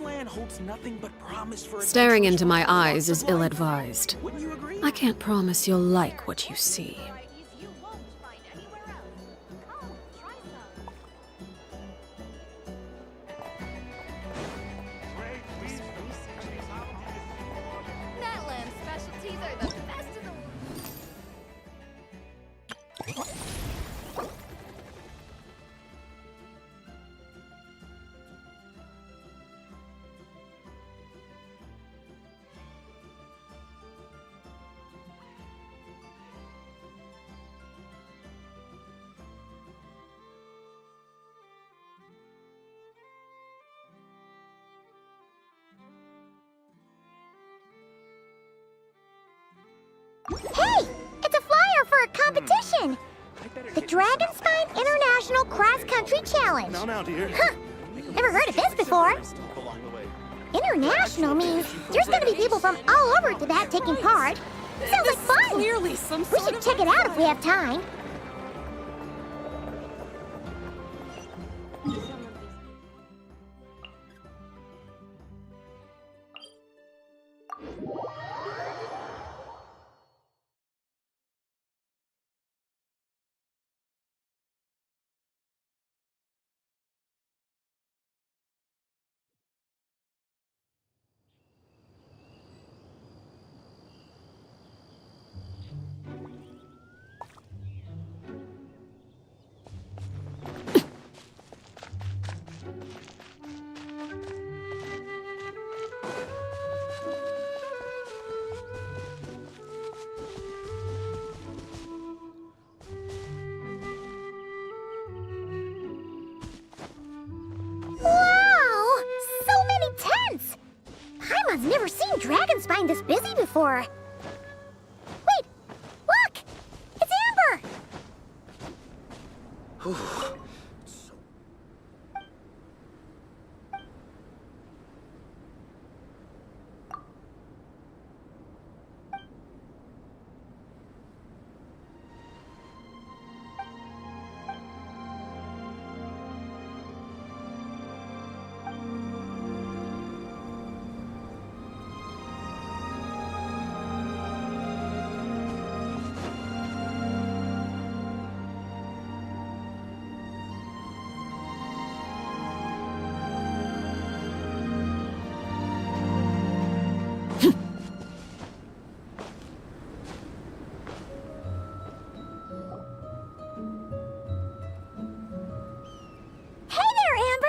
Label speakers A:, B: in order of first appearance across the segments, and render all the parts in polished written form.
A: land holds nothing but promise for
B: Staring
A: adventurous
B: into my
A: walks
B: eyes is
A: of life.
B: ill-advised.
A: Wouldn't you agree?
B: I can't promise you'll like what you see.
C: You won't find anywhere else. Come, try some. Natland specialties are the best in the world.
D: Hey! It's a flyer for a competition! The Dragonspine International Cross Country Challenge!
A: Now, dear.
D: Huh! Never heard of this before! International means there's gonna be people from all over Tibet taking part. Sounds like fun!
B: Clearly some
D: We should check it out if we have time. Wow! So many tents! Paimon's never seen Dragonspine this busy before. Wait! Look! It's Amber! Hey there, Amber!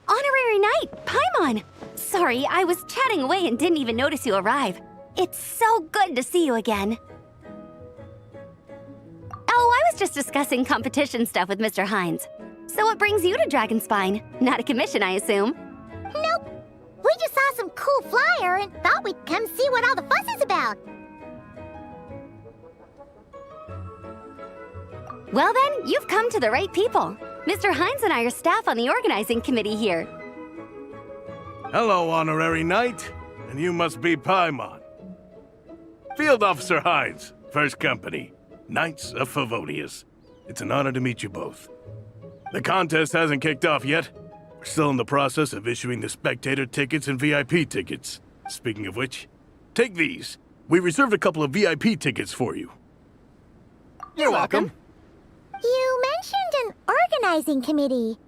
C: Honorary Knight, Paimon! Sorry, I was chatting away and didn't even notice you arrive. It's so good to see you again. Oh, I was just discussing competition stuff with Mr. Hines. So what brings you to Dragonspine? Not a commission, I assume?
D: Nope. We just saw some cool flyer and thought we'd come see what all the fuss is about.
C: Well then, you've come to the right people. Mr. Hines and I are staff on the organizing committee here.
E: Hello, Honorary Knight. And you must be Paimon. Field Officer Hines, First Company, Knights of Favonius. It's an honor to meet you both. The contest hasn't kicked off yet. We're still in the process of issuing the spectator tickets and VIP tickets. Speaking of which, take these. We reserved a couple of VIP tickets for you.
A: You're welcome.
D: You mentioned an organizing committee.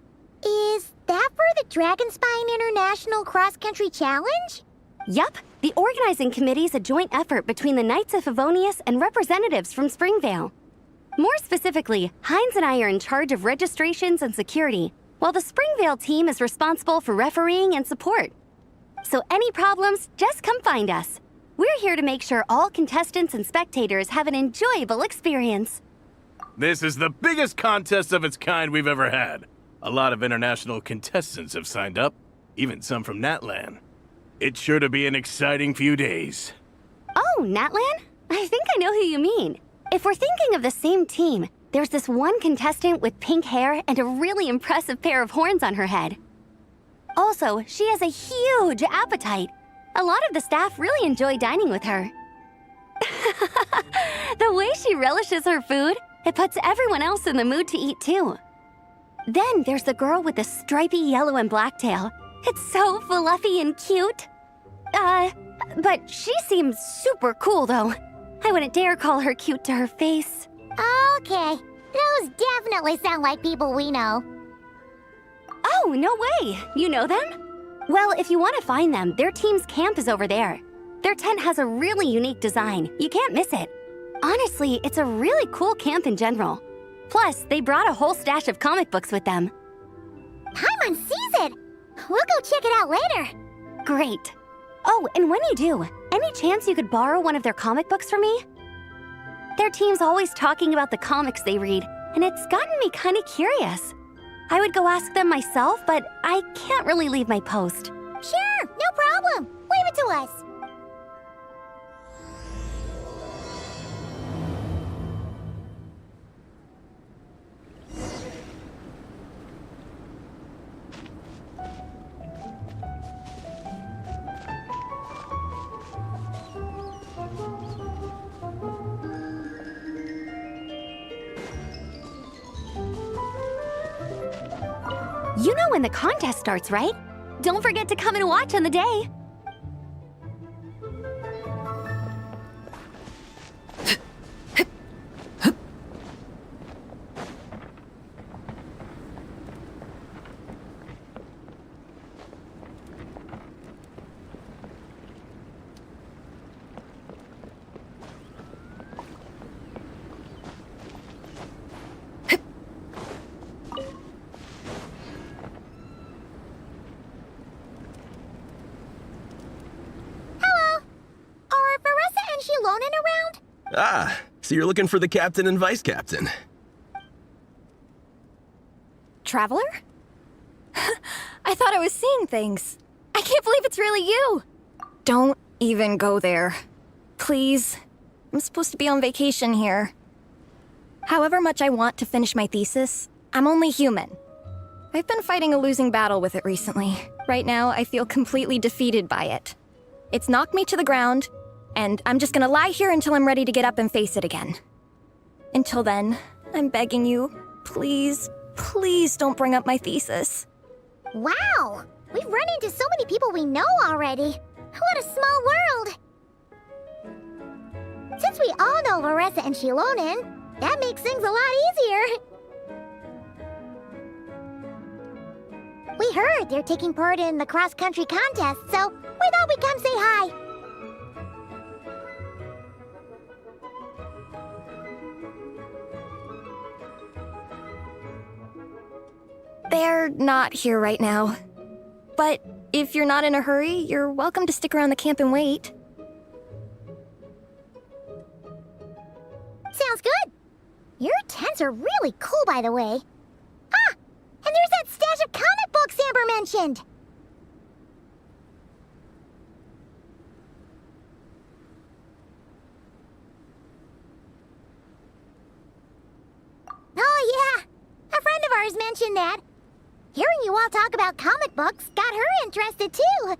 D: Is that for the Dragonspine International Cross Country Challenge?
C: Yup, the organizing committee is a joint effort between the Knights of Favonius and representatives from Springvale. More specifically, Hines and I are in charge of registrations and security, while the Springvale team is responsible for refereeing and support. So any problems, just come find us. We're here to make sure all contestants and spectators have an enjoyable experience.
E: This is the biggest contest of its kind we've ever had. A lot of international contestants have signed up, even some from Natland. It's sure to be an exciting few days.
C: Oh, Natlan? I think I know who you mean. If we're thinking of the same team, there's this one contestant with pink hair and a really impressive pair of horns on her head. Also, she has a huge appetite. A lot of the staff really enjoy dining with her. The way she relishes her food, it puts everyone else in the mood to eat too. Then there's the girl with the stripy yellow and black tail. It's so fluffy and cute. But she seems super cool, though. I wouldn't dare call her cute to her face.
D: Okay, those definitely sound like people we know.
C: Oh, no way! You know them? Well, if you want to find them, their team's camp is over there. Their tent has a really unique design. You can't miss it. Honestly, it's a really cool camp in general. Plus, they brought a whole stash of comic books with them.
D: Paimon sees it! We'll go check it out later.
C: Great. Oh, and when you do, any chance you could borrow one of their comic books from me? Their team's always talking about the comics they read, and it's gotten me kind of curious. I would go ask them myself, but I can't really leave my post.
D: Sure, no problem. Leave it to us.
C: You know when the contest starts, right? Don't forget to come and watch on the day.
F: Ah, so you're looking for the captain and vice captain.
G: Traveler? I thought I was seeing things. I can't believe it's really you. Don't even go there. Please. I'm supposed to be on vacation here. However much I want to finish my thesis, I'm only human. I've been fighting a losing battle with it recently. Right now, I feel completely defeated by it. It's knocked me to the ground, and I'm just gonna lie here until I'm ready to get up and face it again. Until then, I'm begging you, please, please don't bring up my thesis.
D: Wow! We've run into so many people we know already. What a small world! Since we all know Varessa and Shilonen, that makes things a lot easier. We heard they're taking part in the cross-country contest, so we thought we'd come say hi.
G: They're not here right now. But if you're not in a hurry, you're welcome to stick around the camp and wait.
D: Sounds good. Your tents are really cool, by the way. Ah! And there's that stash of comic books Amber mentioned! Oh yeah! A friend of ours mentioned that. Hearing you all talk about comic books got her interested too.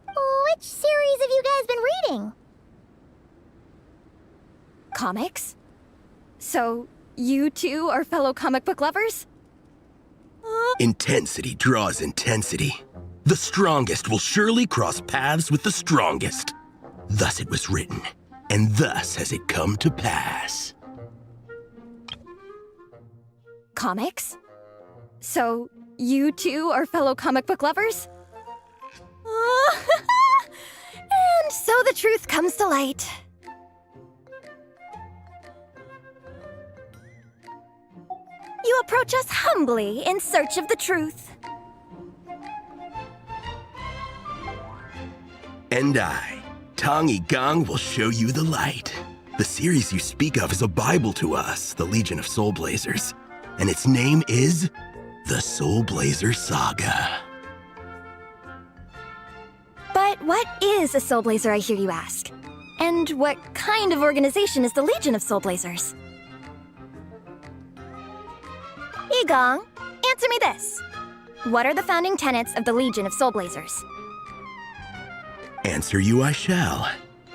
D: Which series have you guys been reading?
G: Comics? So, you two are fellow comic book lovers?
F: Intensity draws intensity. The strongest will surely cross paths with the strongest. Thus it was written, and thus has it come to pass.
G: Comics? So, you two are fellow comic book lovers? And so the truth comes to light. You approach us humbly in search of the truth.
F: And I, Tong Gang, will show you the light. The series you speak of is a Bible to us, the Legion of Soul Blazers. And its name is the Soul Blazer Saga.
G: But what is a Soul Blazer, I hear you ask? And what kind of organization is the Legion of Soul Blazers? Igong, answer me this. What are the founding tenets of the Legion of Soul Blazers?
F: Answer you I shall.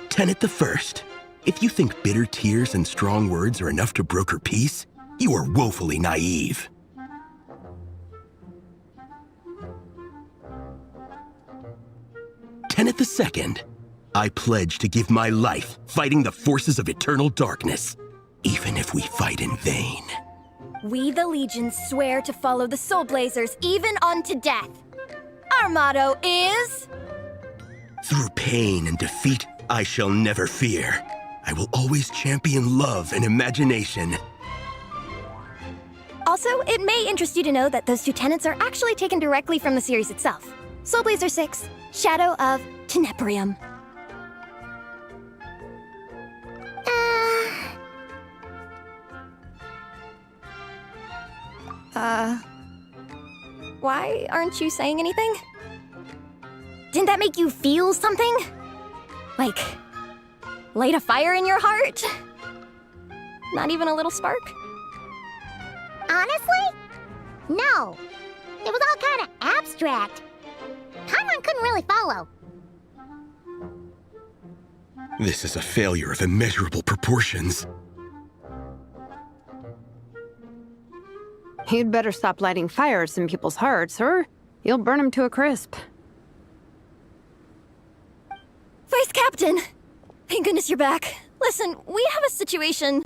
F: Tenet the first. If you think bitter tears and strong words are enough to broker peace, you are woefully naive. Tenet the Second, I pledge to give my life fighting the forces of eternal darkness, even if we fight in vain.
G: We, the Legion, swear to follow the Soul Blazers even unto death. Our motto is...
F: Through pain and defeat, I shall never fear. I will always champion love and imagination.
G: Also, it may interest you to know that those two tenets are actually taken directly from the series itself. Soul Blazer 6, Shadow of Tenebrium. Why aren't you saying anything? Didn't that make you feel something? Like, light a fire in your heart? Not even a little spark?
D: Honestly? No. It was all kind of abstract. Paimon couldn't really follow.
F: This is a failure of immeasurable proportions.
B: You'd better stop lighting fires in people's hearts, or you'll burn them to a crisp.
G: Vice Captain! Thank goodness you're back. Listen, we have a situation.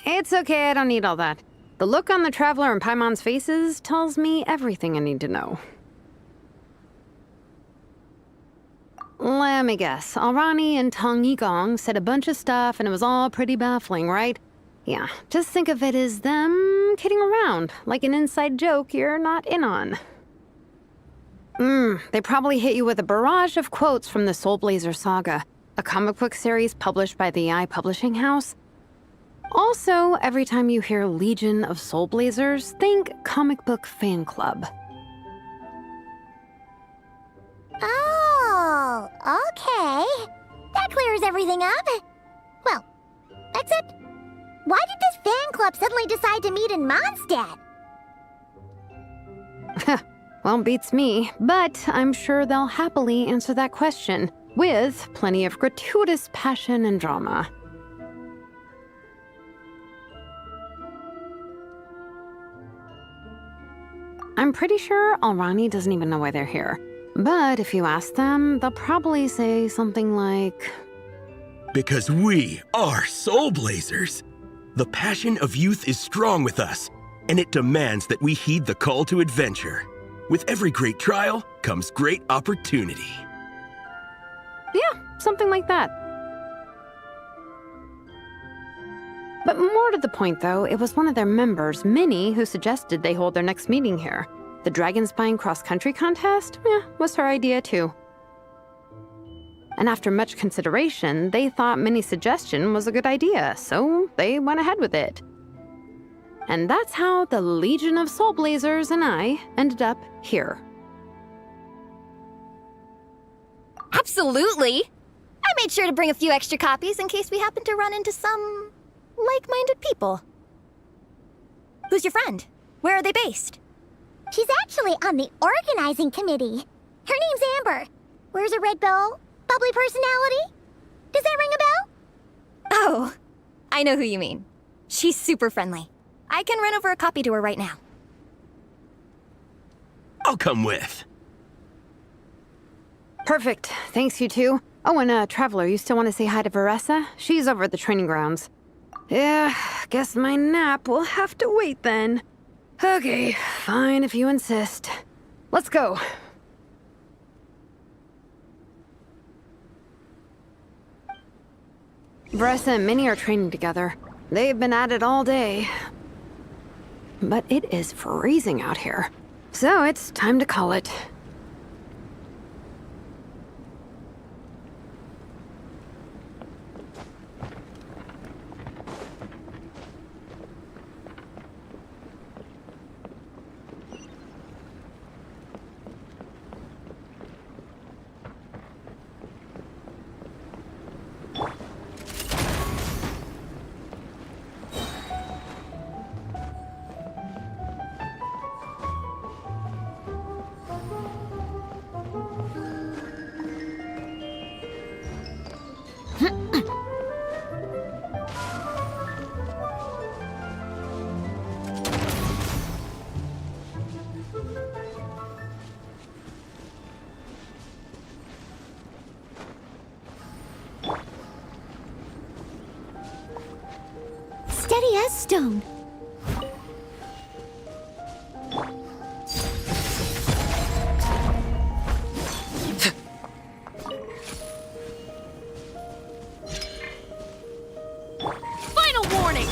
B: It's okay, I don't need all that. The look on the Traveler and Paimon's faces tells me everything I need to know. Let me guess. Alrani and Tong Yigong said a bunch of stuff and it was all pretty baffling, right? Yeah, just think of it as them kidding around, like an inside joke you're not in on. They probably hit you with a barrage of quotes from the Soul Blazer saga, a comic book series published by the AI Publishing House. Also, every time you hear Legion of Soul Blazers, think comic book fan club.
D: Oh, okay. That clears everything up. Well, except, why did this fan club suddenly decide to meet in Mondstadt?
B: Well, beats me, but I'm sure they'll happily answer that question, with plenty of gratuitous passion and drama. I'm pretty sure Alrani doesn't even know why they're here. But if you ask them, they'll probably say something like...
F: Because we are Soul Blazers. The passion of youth is strong with us, and it demands that we heed the call to adventure. With every great trial comes great opportunity.
B: Yeah, something like that. But more to the point, though, it was one of their members, Minnie, who suggested they hold their next meeting here. The Dragon Spine cross-country contest? Was her idea, too. And after much consideration, they thought Minnie's suggestion was a good idea, so they went ahead with it. And that's how the Legion of Soul Blazers and I ended up here.
G: Absolutely! I made sure to bring a few extra copies in case we happen to run into some... like-minded people. Who's your friend? Where are they based?
D: She's actually on the organizing committee. Her name's Amber. Wears a red bow. Bubbly personality. Does that ring a bell?
G: Oh, I know who you mean. She's super friendly. I can run over a copy to her right now.
F: I'll come with.
B: Perfect. Thanks, you two. Oh, and Traveler, you still want to say hi to Veressa? She's over at the training grounds. Yeah, guess my nap will have to wait then. Okay, fine if you insist. Let's go. Veressa and Minnie are training together. They've been at it all day. But it is freezing out here. So it's time to call it.
D: steady as stone.
A: Final warning!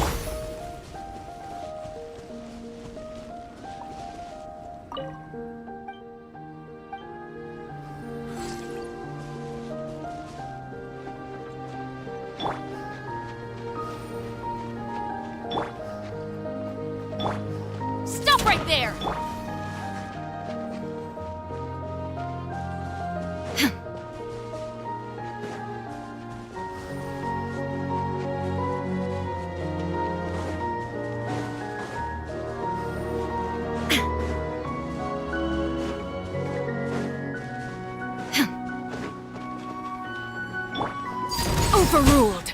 A: Stop right there! Overruled.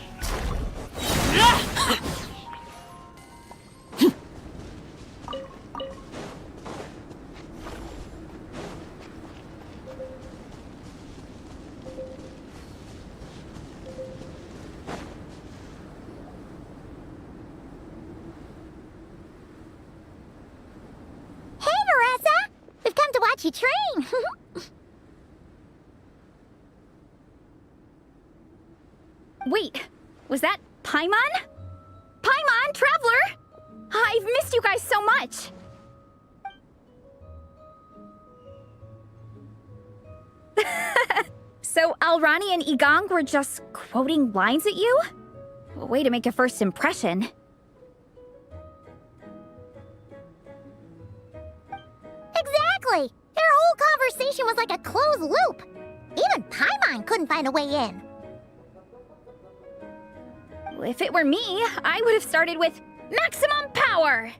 D: Hey, Marissa! We've come to watch you train.
G: Wait, was that Paimon? Paimon, Traveler! I've missed you guys so much! So Alrani and Igong were just quoting lines at you? Way to make a first impression.
D: Exactly! Their whole conversation was like a closed loop. Even Paimon couldn't find a way in.
G: If it were me, I would have started with maximum power!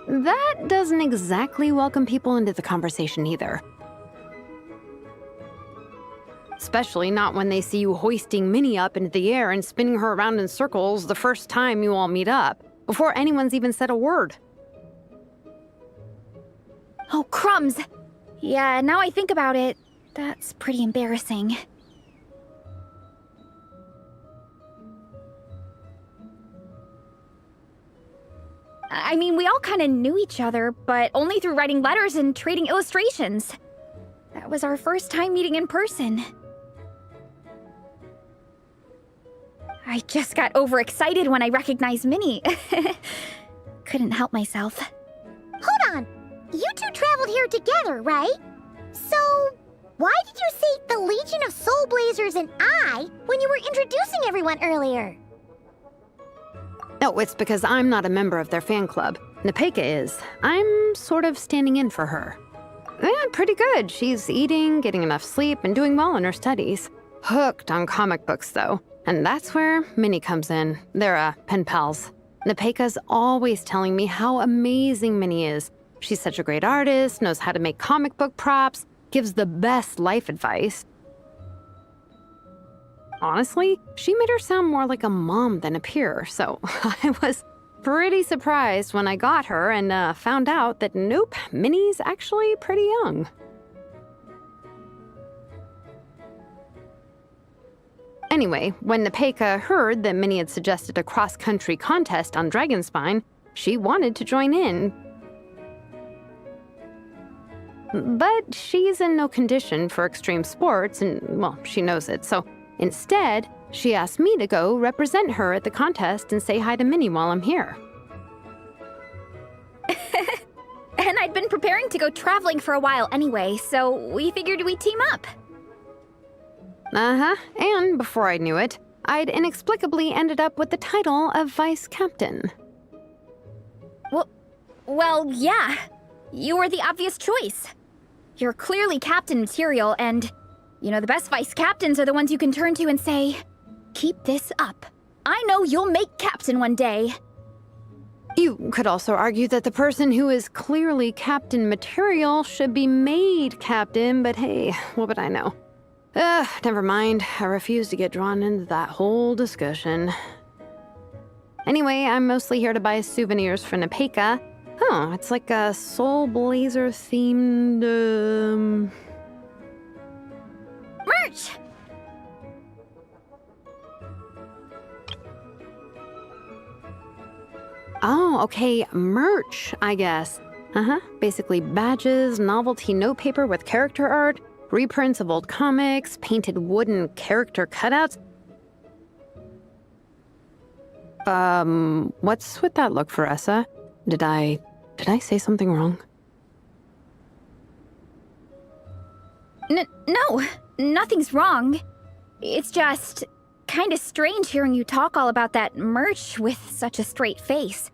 B: That doesn't exactly welcome people into the conversation either. Especially not when they see you hoisting Minnie up into the air and spinning her around in circles the first time you all meet up, before anyone's even said a word.
G: Oh, crumbs! Yeah, now I think about it, that's pretty embarrassing. I mean, we all kind of knew each other, but only through writing letters and trading illustrations. That was our first time meeting in person. I just got overexcited when I recognized Minnie. Couldn't help myself.
D: Hold on. You two traveled here together, right? So, why did you say the Legion of Soul Blazers and I when you were introducing everyone earlier?
B: No, it's because I'm not a member of their fan club. Nepeka is. I'm sort of standing in for her. Yeah, pretty good. She's eating, getting enough sleep, and doing well in her studies. Hooked on comic books, though. And that's where Minnie comes in. They're, pen pals. Nepeka's always telling me how amazing Minnie is. She's such a great artist, knows how to make comic book props, gives the best life advice. Honestly, she made her sound more like a mom than a peer, so I was pretty surprised when I got her and found out that nope, Minnie's actually pretty young. Anyway, when Nepeka heard that Minnie had suggested a cross-country contest on Dragonspine, she wanted to join in. But she's in no condition for extreme sports, and, well, she knows it, so instead, she asked me to go represent her at the contest and say hi to Minnie while I'm here.
G: And I'd been preparing to go traveling for a while anyway, so we figured we'd team up.
B: Uh-huh, and before I knew it, I'd inexplicably ended up with the title of vice captain.
G: Well, yeah. You were the obvious choice. You're clearly captain material, and, you know, the best vice captains are the ones you can turn to and say, keep this up. I know you'll make captain one day.
B: You could also argue that the person who is clearly captain material should be made captain, but hey, what would I know? Never mind. I refuse to get drawn into that whole discussion. Anyway, I'm mostly here to buy souvenirs for Nepeka. Oh, it's like a Soul Blazer themed,
G: Merch!
B: Oh, okay, merch, I guess. Basically badges, novelty notepaper with character art, reprints of old comics, painted wooden character cutouts. What's with that look, Veressa? Did I say something wrong?
G: No, nothing's wrong. It's just kind of strange hearing you talk all about that merch with such a straight face.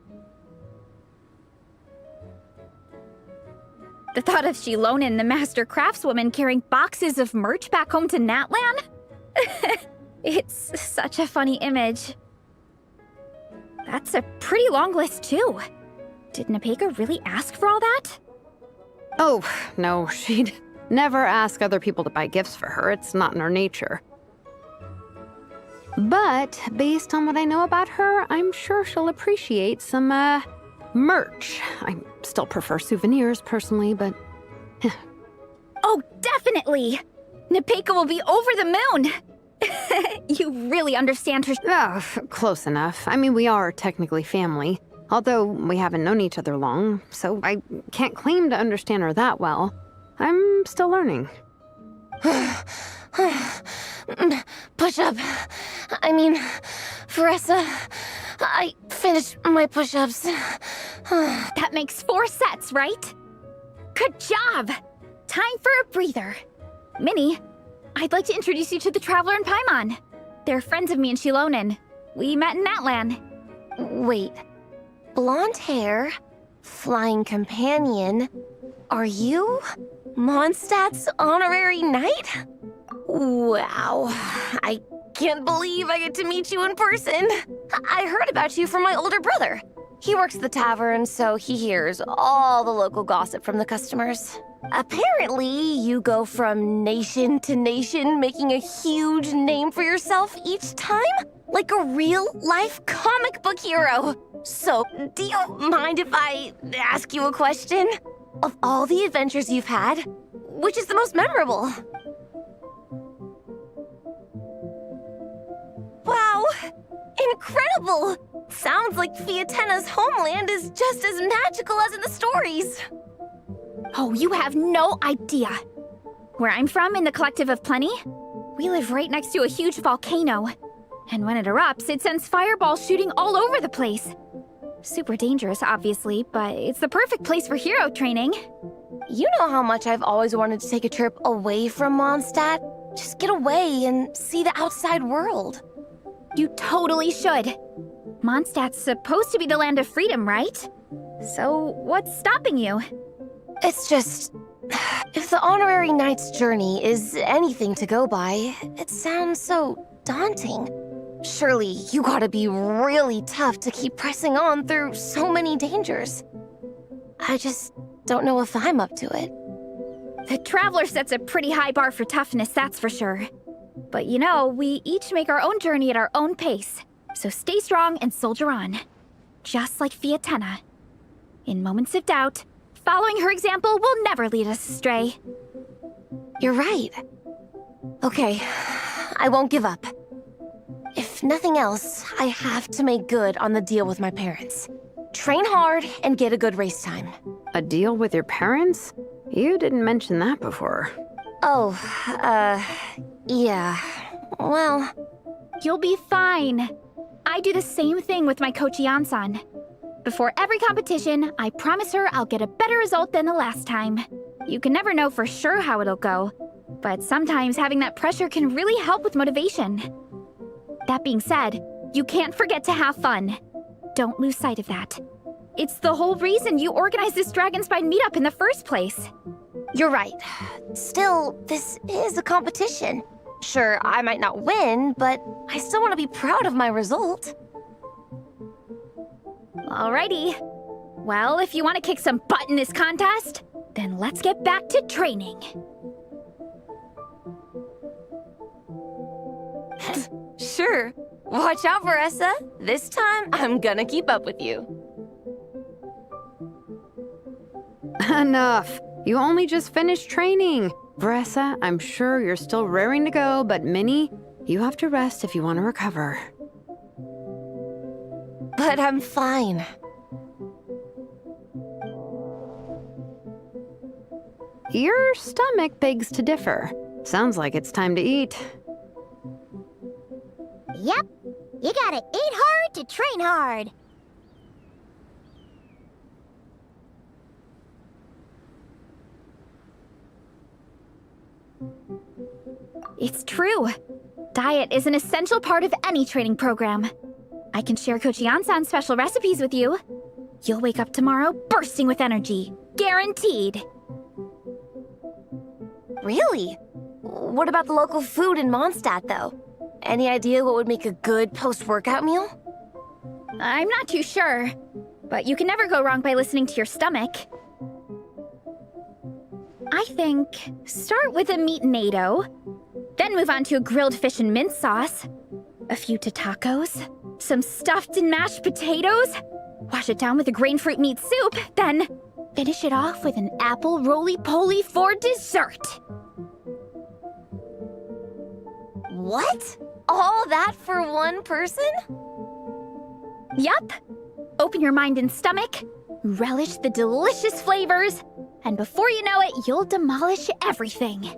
G: The thought of Shilonen, the master craftswoman, carrying boxes of merch back home to Natlan? It's such a funny image. That's a pretty long list, too. Did Nepeka really ask for all that?
B: Oh, no, she'd never ask other people to buy gifts for her. It's not in her nature. But based on what I know about her, I'm sure she'll appreciate some, merch. I still prefer souvenirs, personally, but...
G: Oh, definitely! Nepeka will be over the moon! You really understand her.
B: Oh, close enough. I mean, we are technically family, although we haven't known each other long, so I can't claim to understand her that well. I'm still learning.
C: Push-up. I mean, Veressa, I finished my push-ups.
G: That makes 4 sets, right? Good job! Time for a breather. Minnie, I'd like to introduce you to the Traveler and Paimon. They're friends of me and Shilonen. We met in Natlan.
C: Wait. Blonde hair, flying companion. Are you Mondstadt's honorary knight? Wow. I can't believe I get to meet you in person. I heard about you from my older brother. He works at the tavern, so he hears all the local gossip from the customers. Apparently, you go from nation to nation, making a huge name for yourself each time? Like a real-life comic book hero. So, do you mind if I ask you a question? Of all the adventures you've had, which is the most memorable? Wow! Incredible! Sounds like Fiatena's homeland is just as magical as in the stories.
G: Oh, you have no idea. Where I'm from, in the Collective of Plenty, we live right next to a huge volcano. And when it erupts, it sends fireballs shooting all over the place. Super dangerous, obviously, but it's the perfect place for hero training.
C: You know how much I've always wanted to take a trip away from Mondstadt? Just get away and see the outside world.
G: You totally should. Mondstadt's supposed to be the land of freedom, right? So what's stopping you?
C: It's just... if the honorary knight's journey is anything to go by, it sounds so daunting. Surely you gotta be really tough to keep pressing on through so many dangers. I just don't know if I'm up to it.
G: The Traveler sets a pretty high bar for toughness, that's for sure. But you know, we each make our own journey at our own pace. So stay strong and soldier on. Just like Fiatena. In moments of doubt, following her example will never lead us astray.
C: You're right. Okay, I won't give up. If nothing else, I have to make good on the deal with my parents. Train hard and get a good race time.
B: A deal with your parents? You didn't mention that before.
C: Oh, yeah. Well...
G: You'll be fine. I do the same thing with my coach Yansan. Before every competition, I promise her I'll get a better result than the last time. You can never know for sure how it'll go, but sometimes having that pressure can really help with motivation. That being said, you can't forget to have fun. Don't lose sight of that. It's the whole reason you organized this Dragonspine meetup in the first place.
C: You're right. Still, this is a competition. Sure, I might not win, but I still want to be proud of my result.
G: Alrighty. Well, if you want to kick some butt in this contest, then let's get back to training.
C: Sure. Watch out, Veressa. This time, I'm gonna keep up with you.
B: Enough. You only just finished training. Veressa, I'm sure you're still raring to go, but Minnie, you have to rest if you want to recover.
C: But I'm fine.
B: Your stomach begs to differ. Sounds like it's time to eat.
D: Yep. You gotta eat hard to train hard.
G: It's true. Diet is an essential part of any training program. I can share Coach Yansan's special recipes with you. You'll wake up tomorrow bursting with energy. Guaranteed.
H: Really? What about the local food in Mondstadt, though? Any idea what would make a good post-workout meal?
G: I'm not too sure, but you can never go wrong by listening to your stomach. I think start with a meat-nado, then move on to a grilled fish and mint sauce, a few tacos, some stuffed and mashed potatoes, wash it down with a grain fruit meat soup, then finish it off with an apple roly-poly for dessert.
H: What? All that for one person?
G: Yup. Open your mind and stomach, relish the delicious flavors, and before you know it, you'll demolish everything.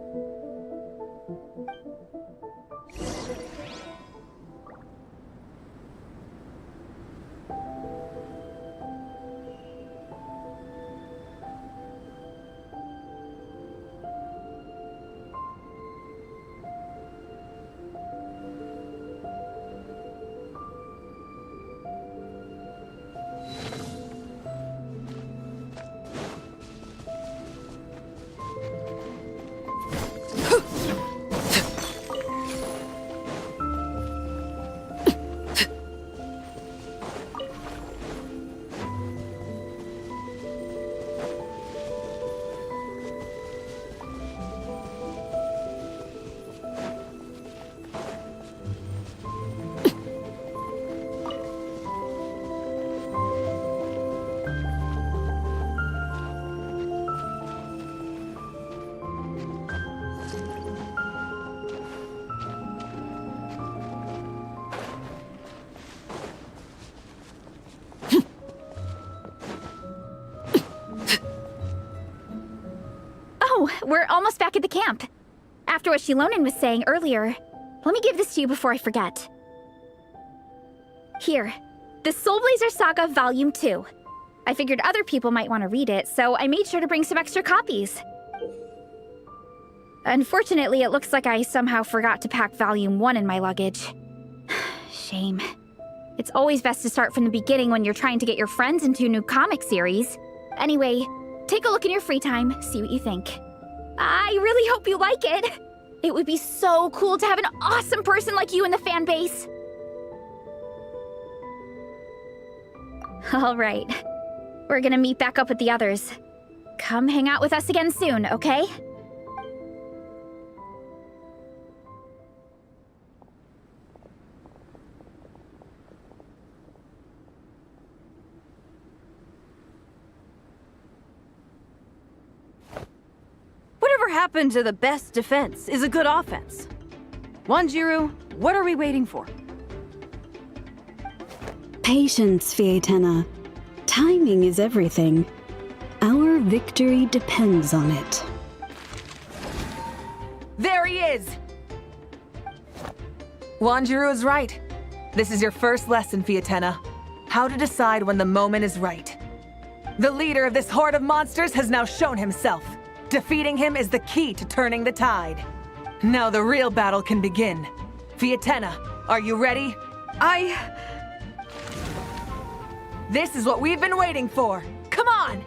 G: We're almost back at the camp. After what Shilonen was saying earlier, let me give this to you before I forget. Here, the Soulblazer Saga Volume 2. I figured other people might want to read it, so I made sure to bring some extra copies. Unfortunately, it looks like I somehow forgot to pack Volume 1 in my luggage. Shame. It's always best to start from the beginning when you're trying to get your friends into a new comic series. Anyway, take a look in your free time, see what you think. I really hope you like it. It would be so cool to have an awesome person like you in the fan base. All right. We're gonna meet back up with the others. Come hang out with us again soon, okay?
I: Whatever happened to the best defense is a good offense? Wanjiru, what are we waiting for?
J: Patience, Fietena. Timing is everything. Our victory depends on it.
I: There he is! Wanjiru is right. This is your first lesson, Fietena. How to decide when the moment is right. The leader of this horde of monsters has now shown himself. Defeating him is the key to turning the tide. Now the real battle can begin. Fietena, are you ready? This is what we've been waiting for. Come on!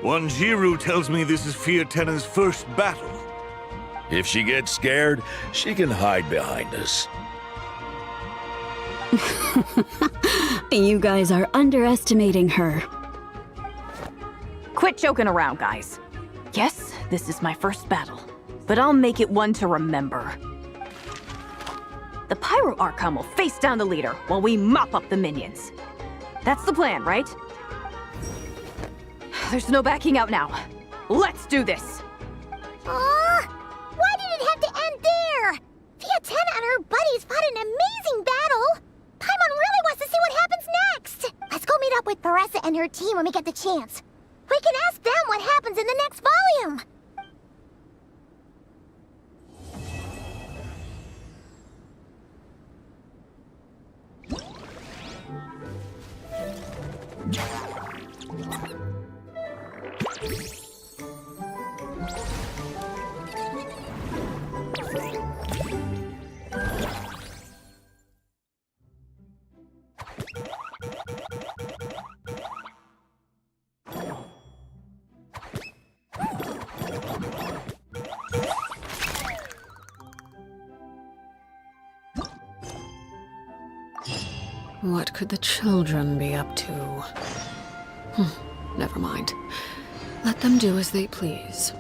K: Wanjiru tells me this is Fietena's first battle.
L: If she gets scared, she can hide behind us.
J: You guys are underestimating her.
I: Quit joking around, guys. Yes, this is my first battle, but I'll make it one to remember. The Pyro Archon will face down the leader while we mop up the minions. That's the plan, right? There's no backing out now. Let's do this!
D: Why did it have to end there? Fietena and her buddies fought an amazing battle! Paimon really wants to see what happens next! Let's go meet up with Paressa and her team when we get the chance. We can ask them what happens in the next volume!
M: What could the children be up to? Never mind. Let them do as they please.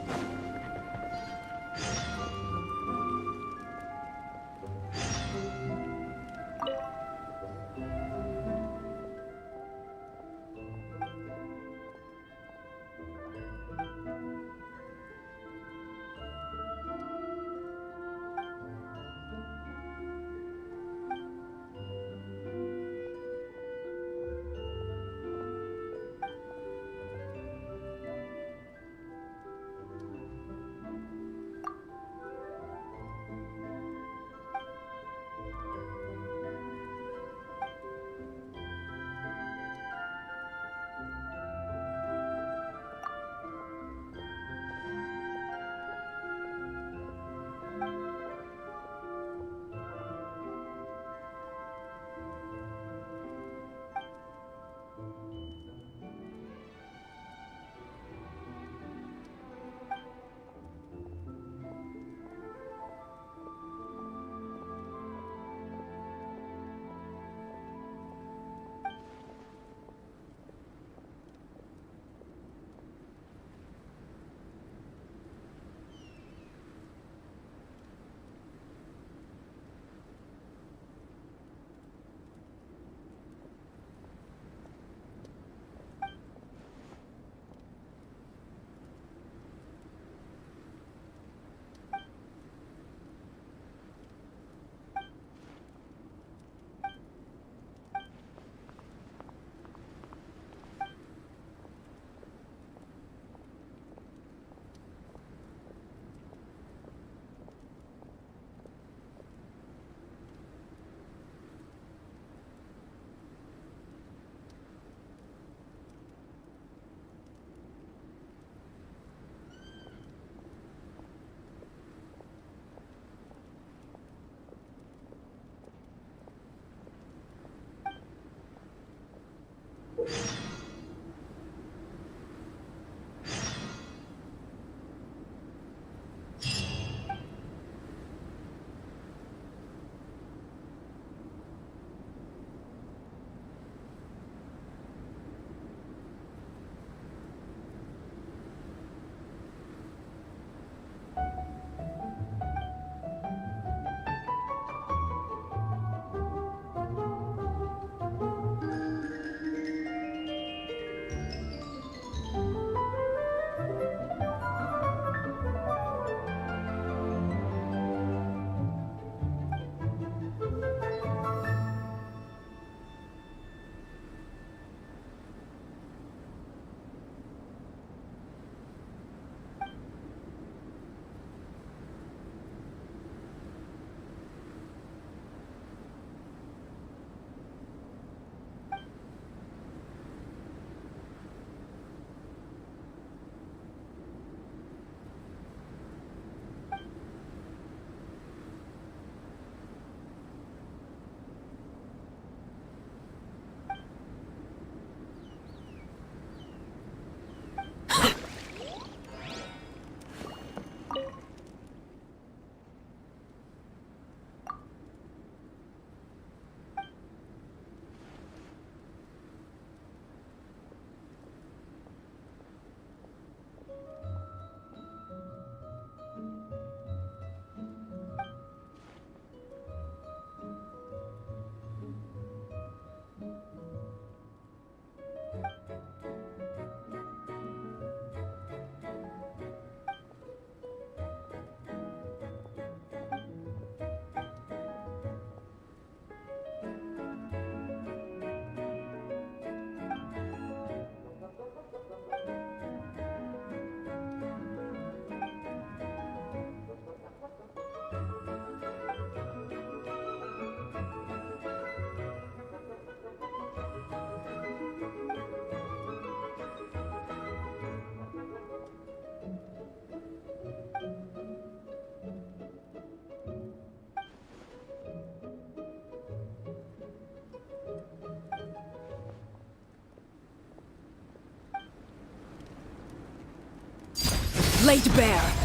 A: laid bare.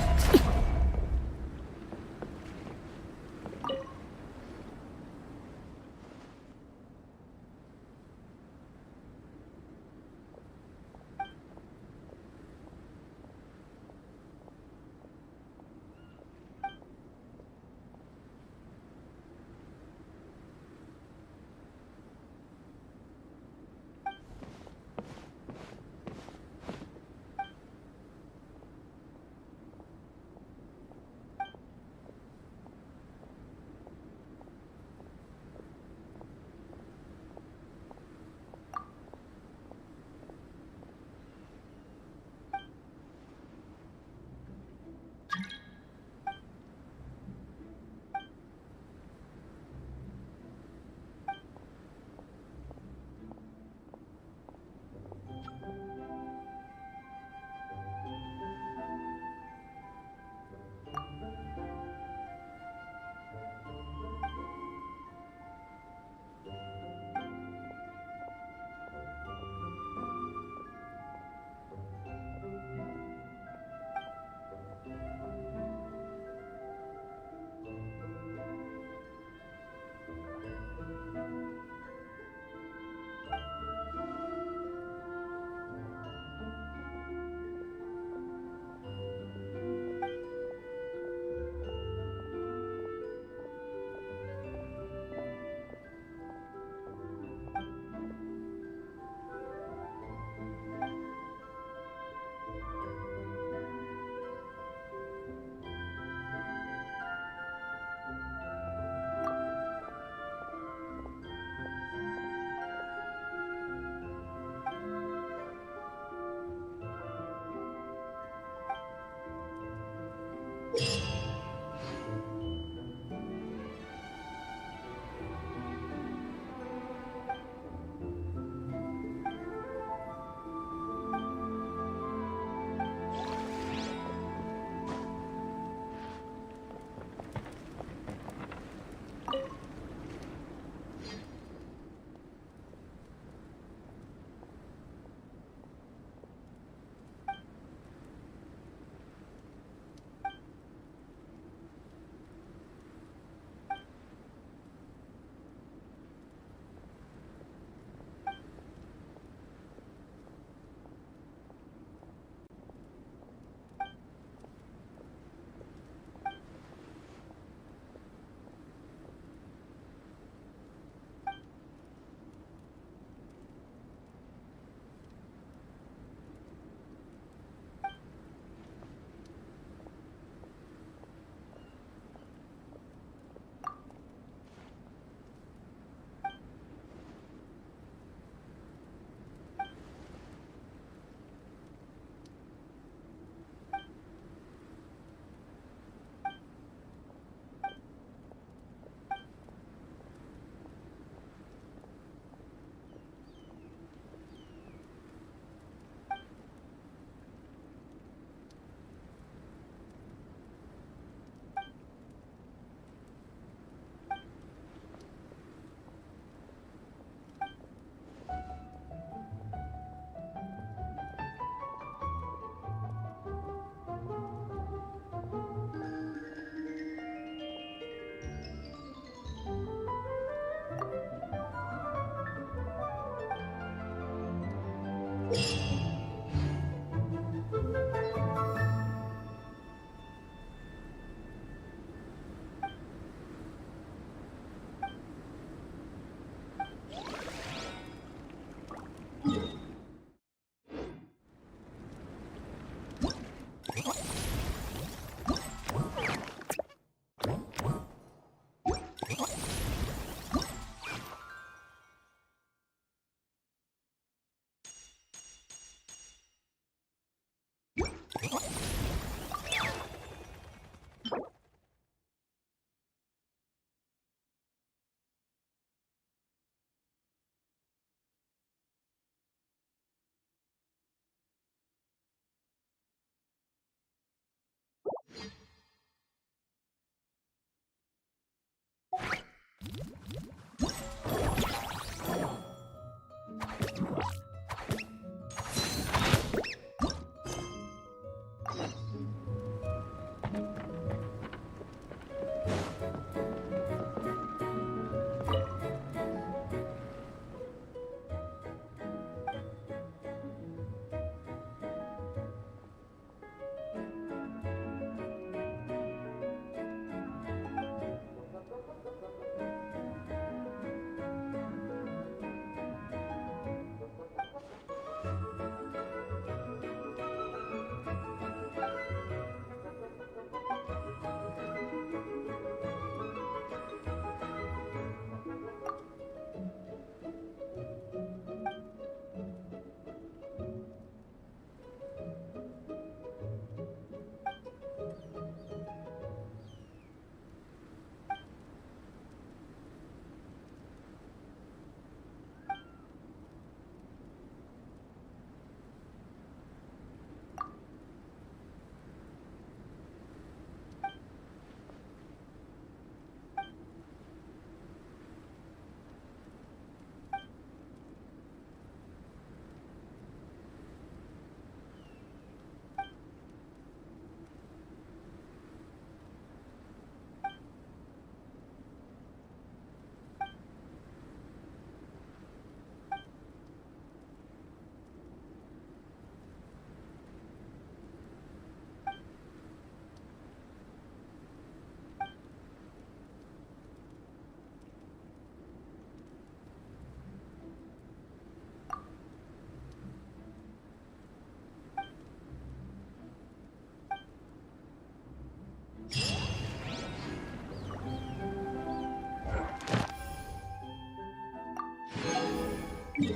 M: This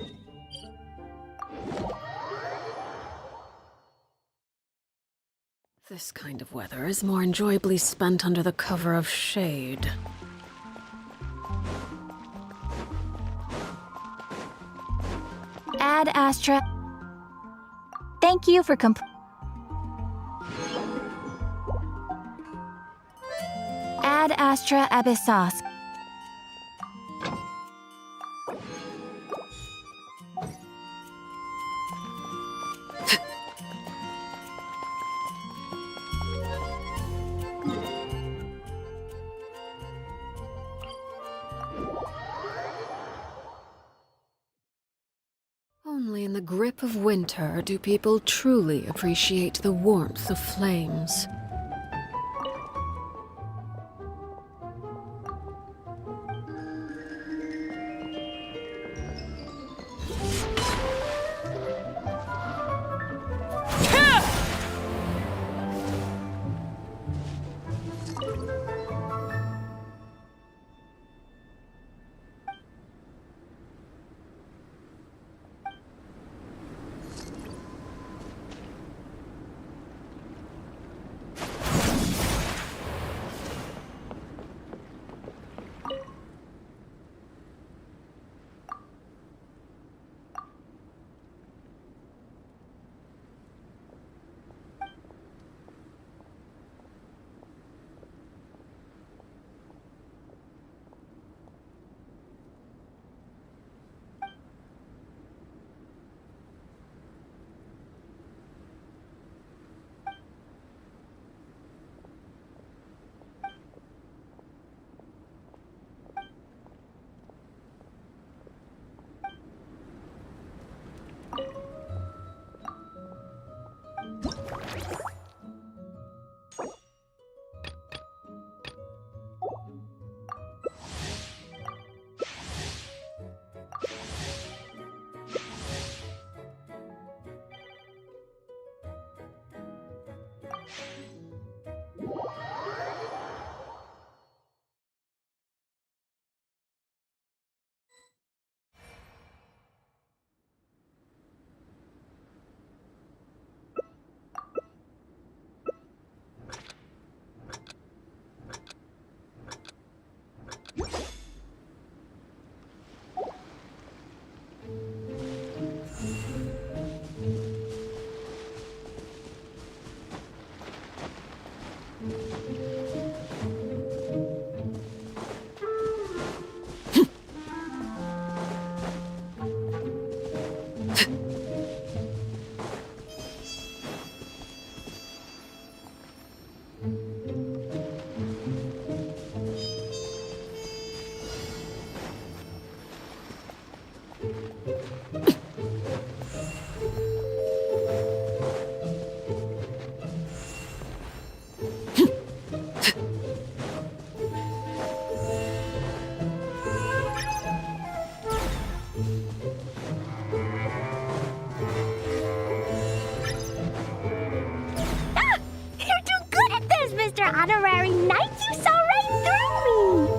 M: kind of weather is more enjoyably spent under the cover of shade.
G: Ad Astra. Thank you for Ad Astra Abyssos.
M: Only in the grip of winter do people truly appreciate the warmth of flames.
D: Honorary Knight, you saw right through me!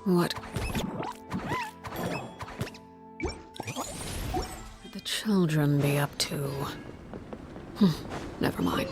M: What could the children be up to? Never mind.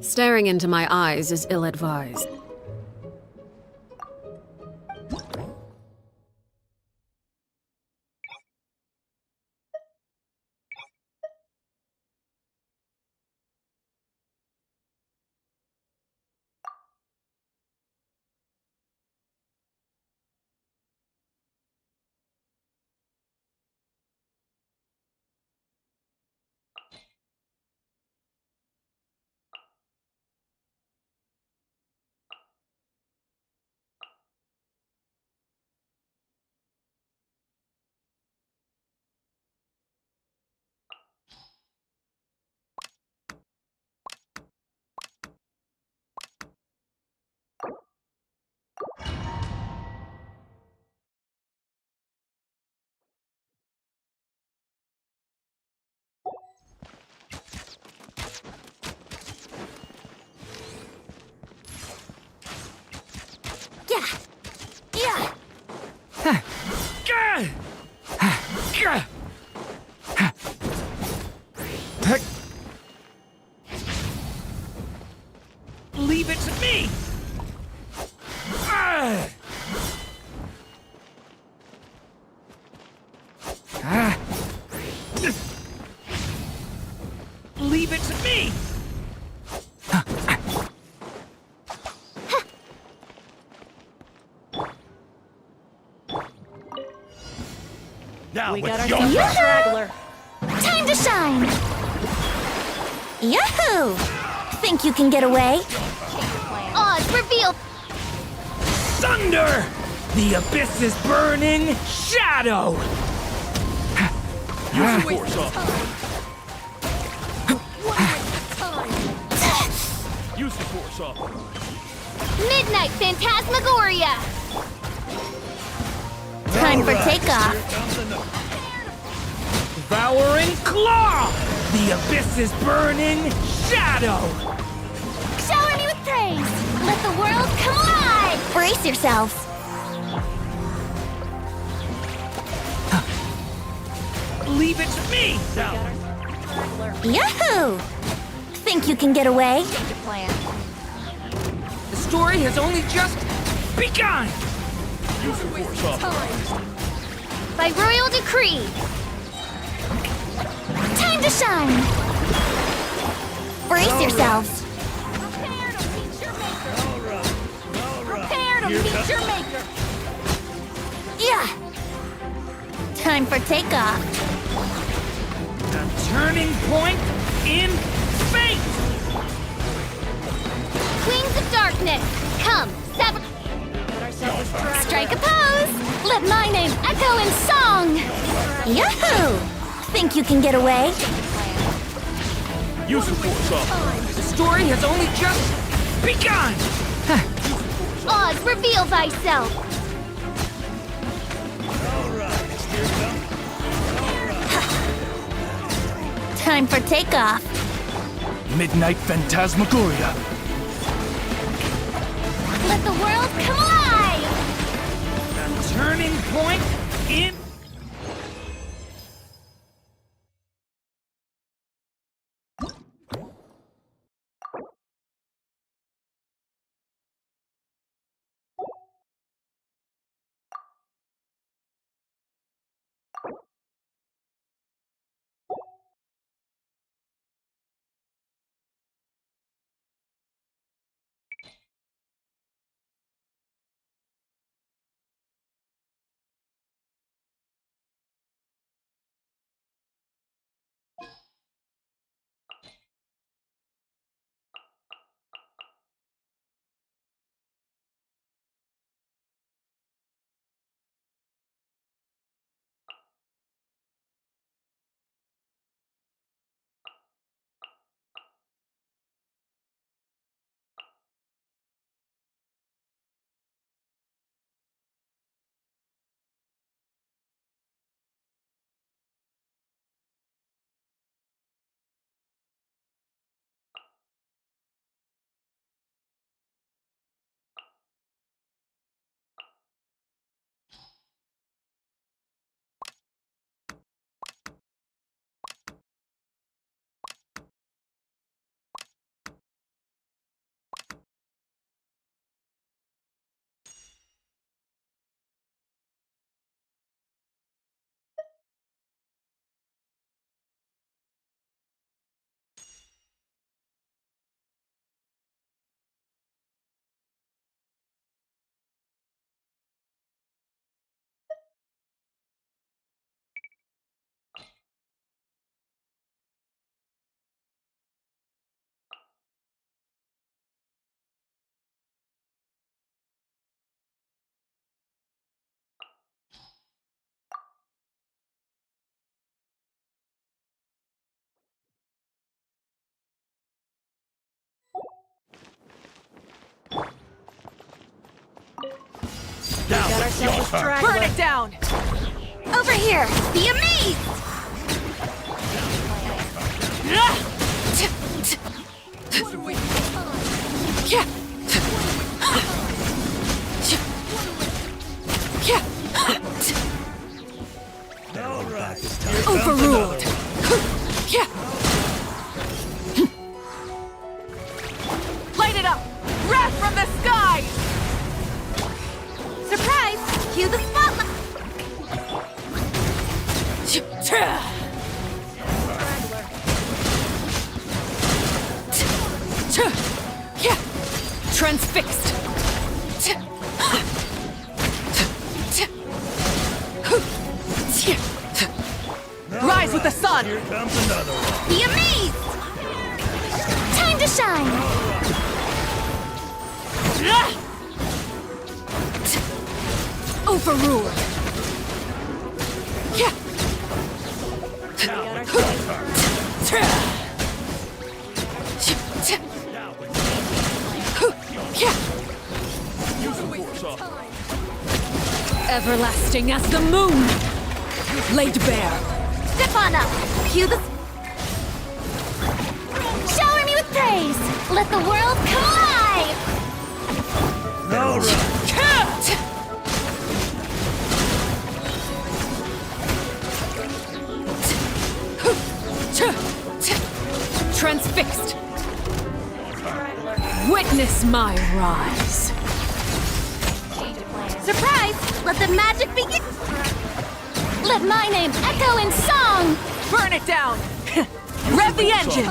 M: Staring into my eyes is ill-advised.
N: Leave it to me! Leave it to me!
L: Now
C: We got
L: it's
C: ourselves
L: your
C: a straggler.
D: Time to shine! Yahoo! Think you can get away? Oz, reveal!
N: Thunder! The abyss is burning! Shadow!
L: Use the force off. Use the force off.
D: Midnight Phantasmagoria! Time for takeoff.
N: Devouring claw! The abyss is burning! Shadow!
D: Shower me with praise! Let the world come alive! Brace yourselves!
N: Leave it to me!
D: Yahoo! Think you can get away?
N: The story has only just begun!
L: Use the force off.
D: By royal decree! Time to shine! Brace yourselves!
A: Prepare to meet your maker!
D: Yeah! Time for takeoff!
N: The turning point in fate!
D: Queens of Darkness! Come, seven... Strike a pose! Let my name echo in song! Yahoo! Think you can get away?
L: Use the force off.
N: The story has only just begun!
D: Oz, reveal thyself! Time for takeoff.
N: Midnight Phantasmagoria.
D: Let the world come alive!
N: The turning point in Got ourselves a straggler.
I: Burn it down!
C: Over here! Be amazed!
I: Overruled! Light it up! Wrath from the sky!
C: Surprise! Cue the spotlight!
I: Transfixed! Rise with the sun!
E: Here comes another one.
C: Be amazed! Time to shine!
I: Overruled! Everlasting as the moon! Laid bare!
C: Step on up! Cue the... Shower me with praise! Let the world collide!
E: All right.
I: Transfixed! Witness my rise!
C: Surprise! Let the magic begin! Let my name echo in song!
I: Burn it down! Rev the engines!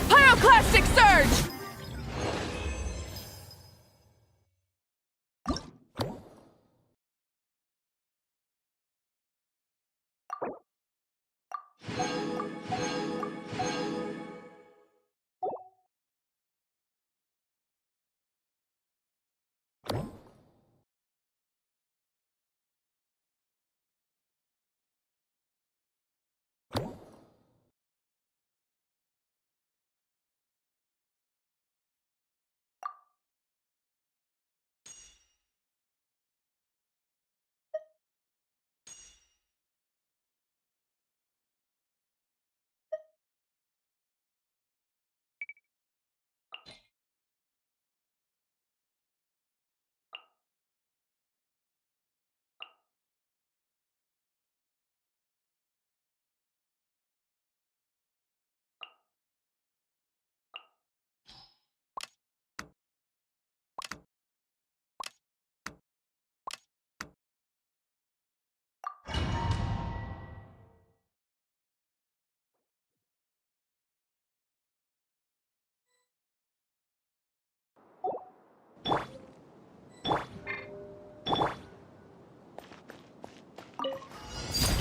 I: Pyroclastic surge!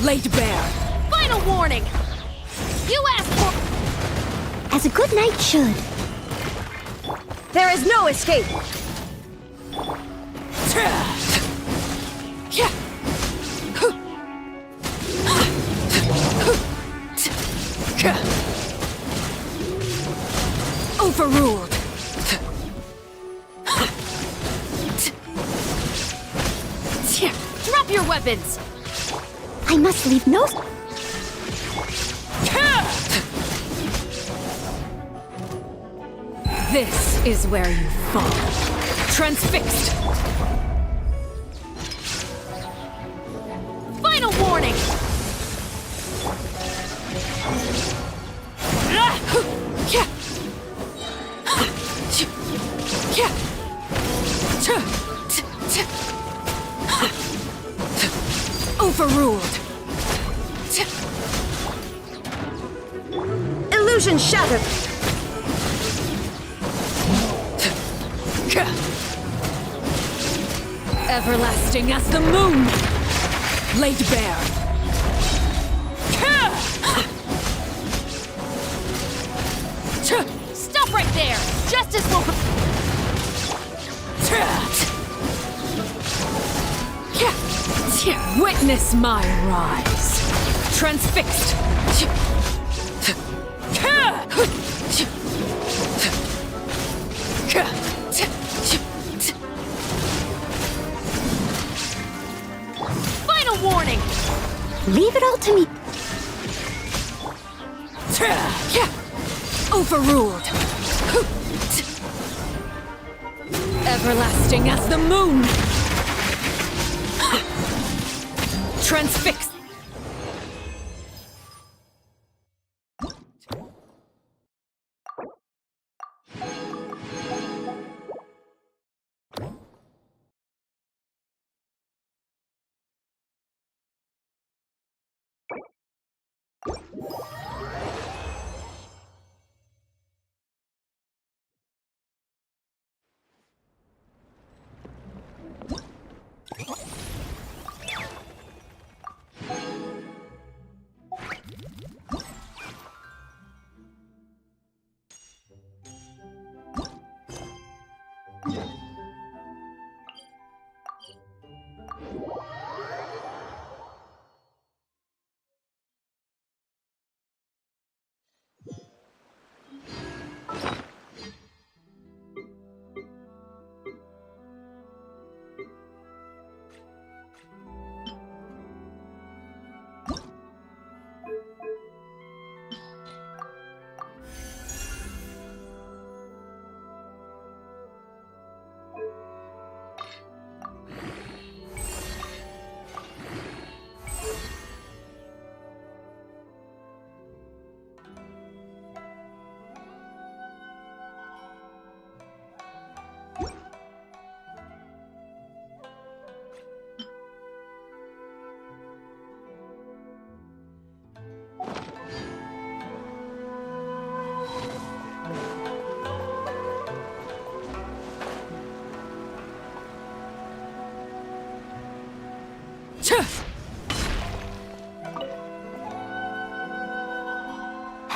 I: Laid bare!
C: Final warning! You asked for...
D: As a good knight should.
H: There is no escape!
I: Overruled!
C: Drop your weapons!
D: I must leave no...
I: This is where you fall. Transfixed!
C: Final warning!
I: Overruled!
H: Illusion shattered!
I: Everlasting as the moon! Laid bare!
C: Stop right there! Justice will...
I: Witness my rise! Transfixed!
M: overruled. Everlasting as the moon! Transfix!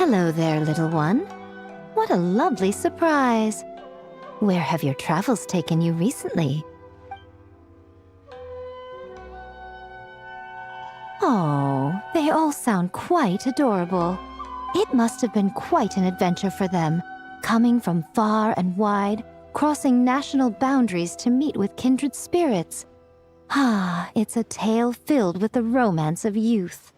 O: Hello there, little one. What a lovely surprise. Where have your travels taken you recently? Oh, they all sound quite adorable. It must have been quite an adventure for them, coming from far and wide, crossing national boundaries to meet with kindred spirits. Ah, it's a tale filled with the romance of youth.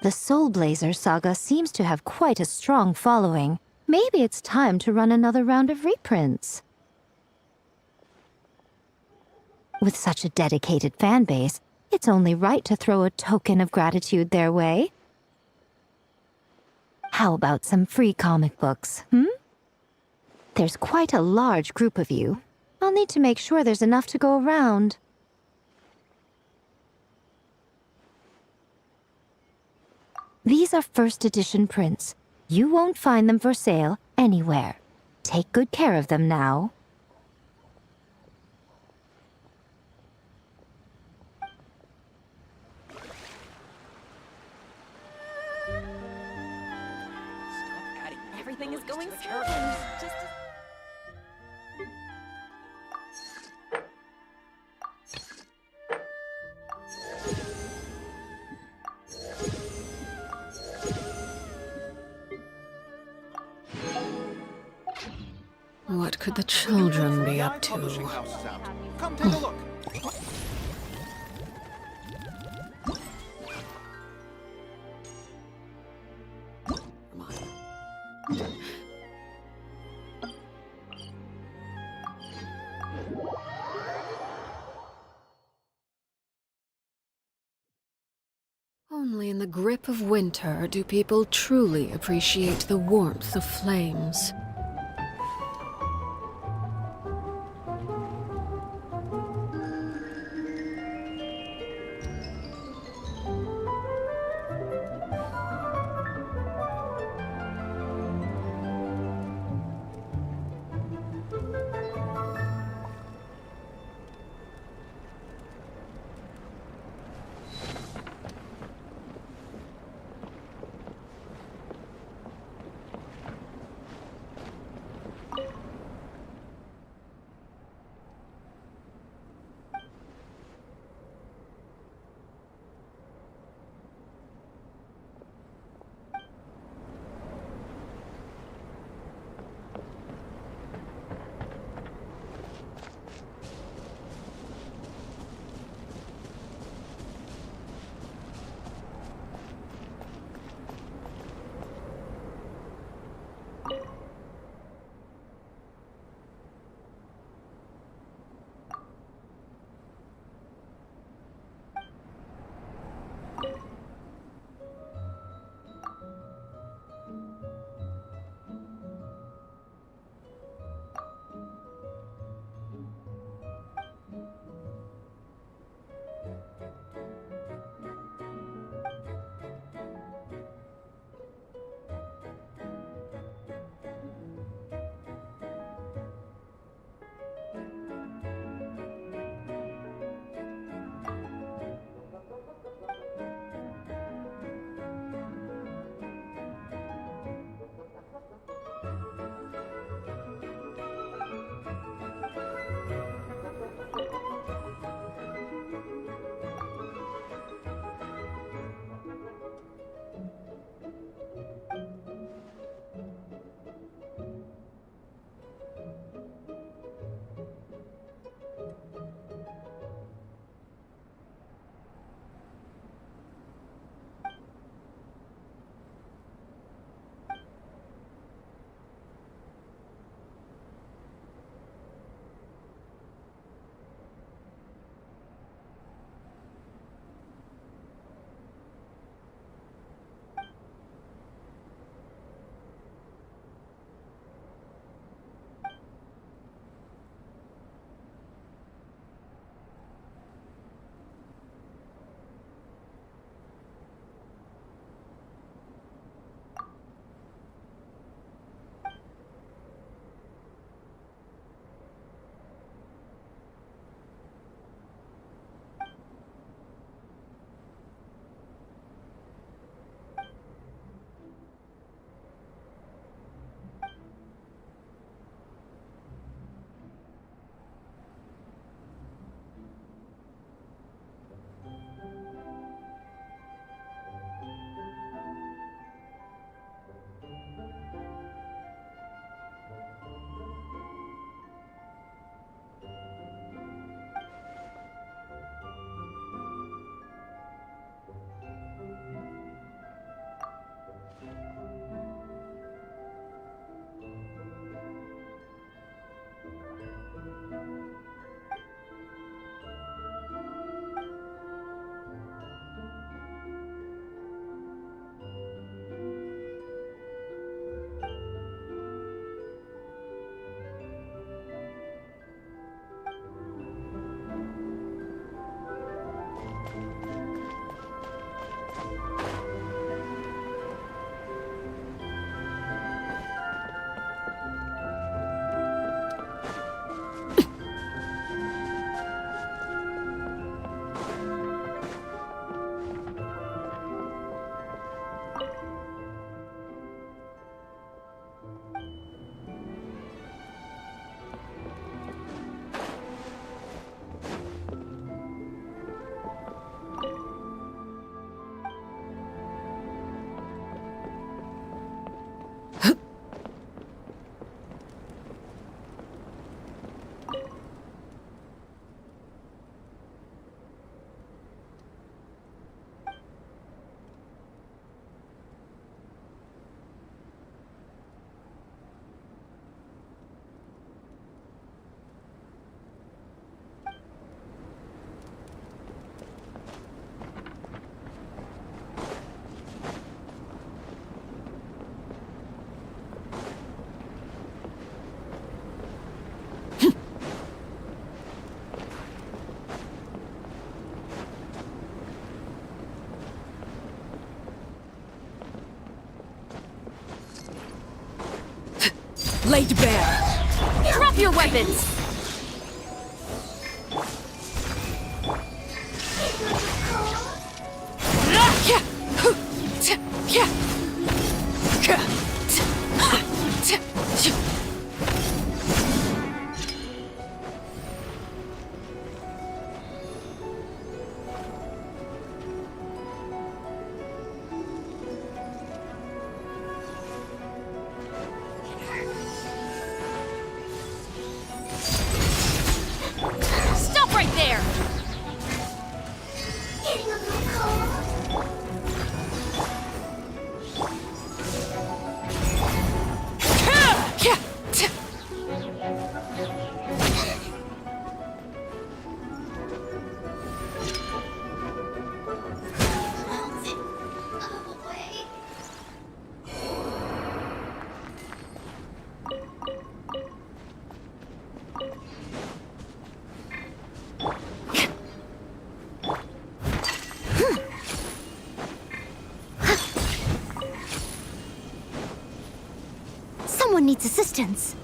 O: The Soul Blazer saga seems to have quite a strong following. Maybe it's time to run another round of reprints. With such a dedicated fan base, it's only right to throw a token of gratitude their way. How about some free comic books, There's quite a large group of you. I'll need to make sure there's enough to go around. These are first edition prints. You won't find them for sale anywhere. Take good care of them now.
G: Everything is going smoothly.
M: What could the children be up to?
N: Come take a look.
M: Only in the grip of winter do people truly appreciate the warmth of flames. laid bare.
A: Drop your weapons! Stop right there!
D: Someone needs assistance.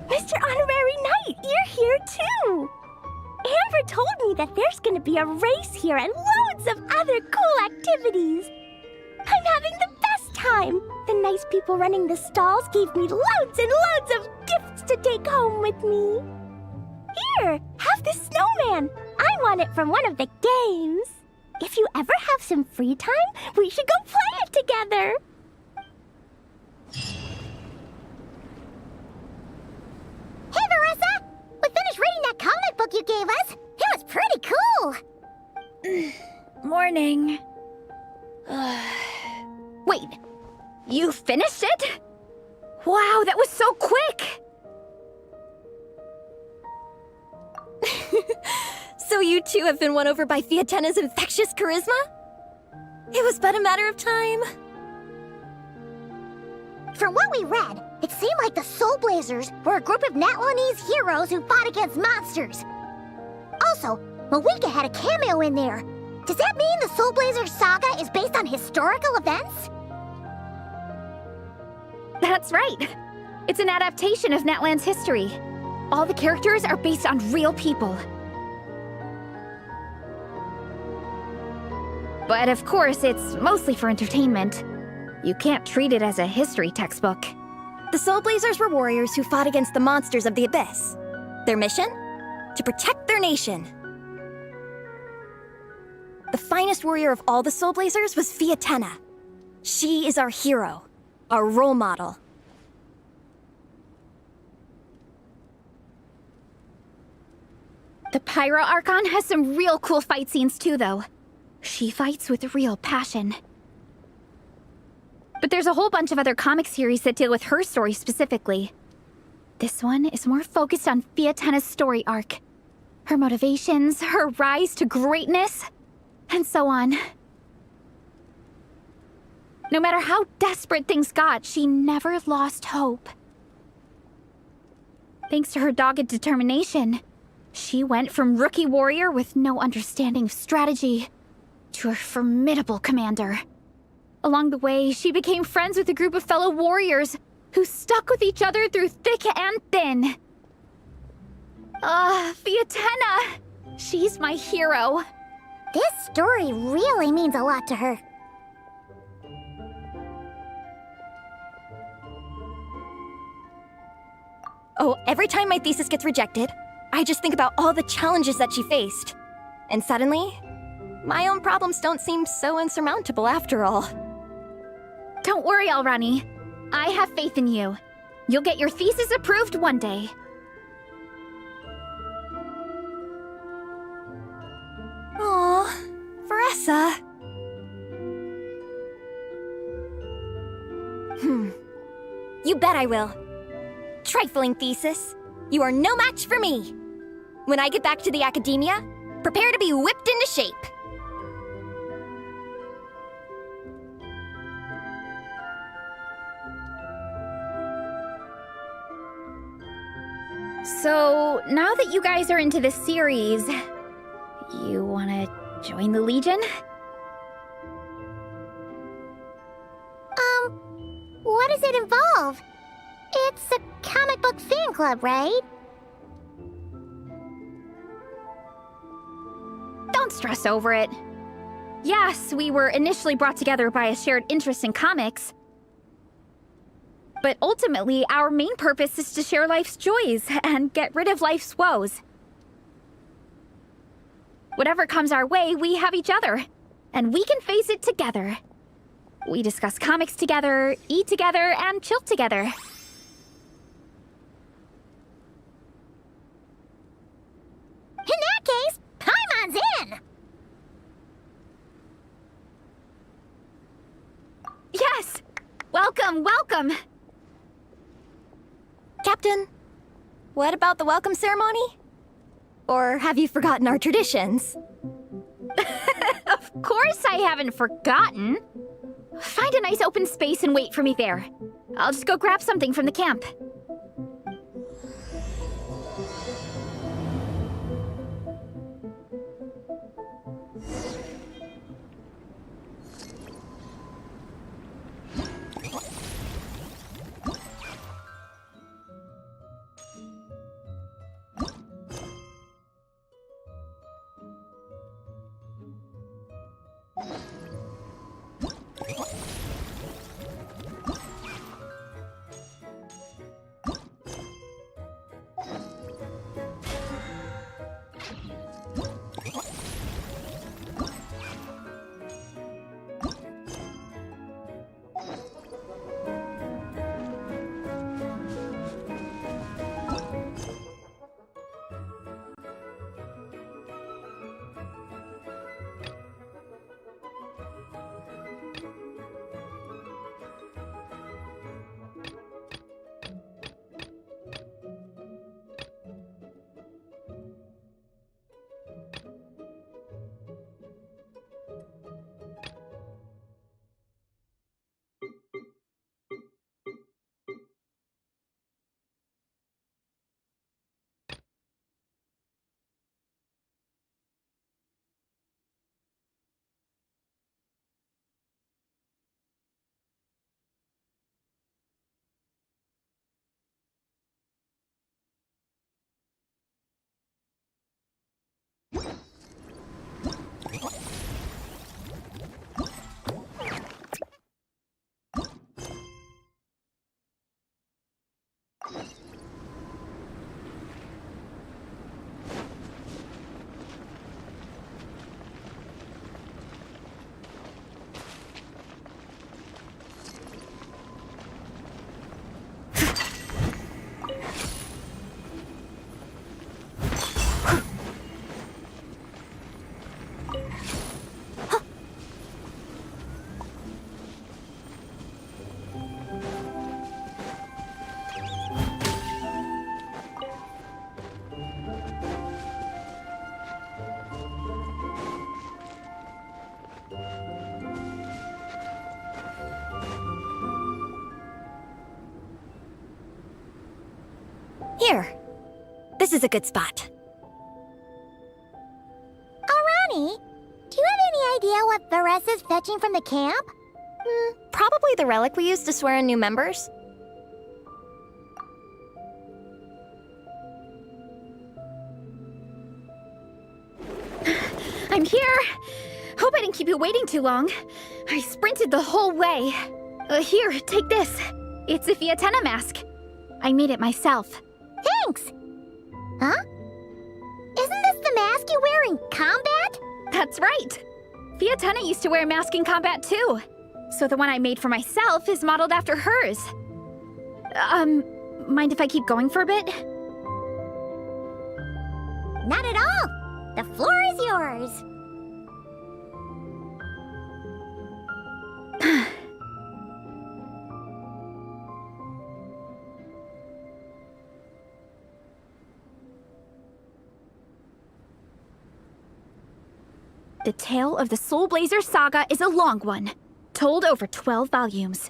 P: Mr. Honorary Knight, you're here too! Amber told me that there's gonna be a race here and loads of other cool activities. I'm having the best time! The nice people running the stalls gave me loads and loads of gifts to take home with me. Here, have this snowman. I won it from one of the games. If you ever have some free time, we should go play it together.
D: Hey, Marissa! We finished reading that comic book you gave us. It was pretty cool.
C: Morning. Wait, you finished it? Wow, that was so quick!
G: So you two have been won over by Fiatena's infectious charisma? It was but a matter of time.
D: From what we read, it seemed like the Soul Blazers were a group of Natlanese heroes who fought against monsters. Also, Mawika had a cameo in there. Does that mean the Soul Blazers saga is based on historical events?
C: That's right. It's an adaptation of Natlan's history. All the characters are based on real people. But of course, it's mostly for entertainment. You can't treat it as a history textbook.
G: The Soul Blazers were warriors who fought against the monsters of the Abyss. Their mission? To protect their nation. The finest warrior of all the Soul Blazers was Fiatena. She is our hero, our role model.
C: The Pyro Archon has some real cool fight scenes too, though. She fights with real passion. But there's a whole bunch of other comic series that deal with her story specifically. This one is more focused on Fiatena's story arc. Her motivations, her rise to greatness, and so on. No matter how desperate things got, she never lost hope. Thanks to her dogged determination, she went from rookie warrior with no understanding of strategy to a formidable commander. Along the way, she became friends with a group of fellow warriors who stuck with each other through thick and thin. Fiatena! She's my hero.
D: This story really means a lot to her.
G: Oh, every time my thesis gets rejected, I just think about all the challenges that she faced. And suddenly, my own problems don't seem so insurmountable after all.
C: Don't worry, Alrani. I have faith in you. You'll get your thesis approved one day.
G: Aw, Veressa. You bet I will. Trifling thesis. You are no match for me. When I get back to the academia, prepare to be whipped into shape.
A: So, now that you guys are into this series, you wanna join the Legion?
D: What does it involve? It's a comic book fan club, right?
A: Don't stress over it. Yes, we were initially brought together by a shared interest in comics. But ultimately, our main purpose is to share life's joys and get rid of life's woes. Whatever comes our way, we have each other, and we can face it together. We discuss comics together, eat together, and chill together.
D: In that case, Paimon's in!
A: Yes! Welcome, welcome!
G: Captain, what about the welcome ceremony? Or have you forgotten our traditions?
A: Of course I haven't forgotten. Find a nice open space and wait for me there. I'll just go grab something from the camp.
G: Here. This is a good spot.
D: Arani, do you have any idea what Varese is fetching from the camp?
G: Probably the relic we used to swear in new members.
A: I'm here! Hope I didn't keep you waiting too long. I sprinted the whole way. Here, take this. It's a Fiatena mask. I made it myself.
D: Thanks! Huh? Isn't this the mask you wear in combat?
A: That's right! Fiatena used to wear a mask in combat too. So the one I made for myself is modeled after hers. Mind if I keep going for a bit?
D: Not at all! The floor is yours!
A: The tale of the Soul Blazer saga is a long one, told over 12 volumes.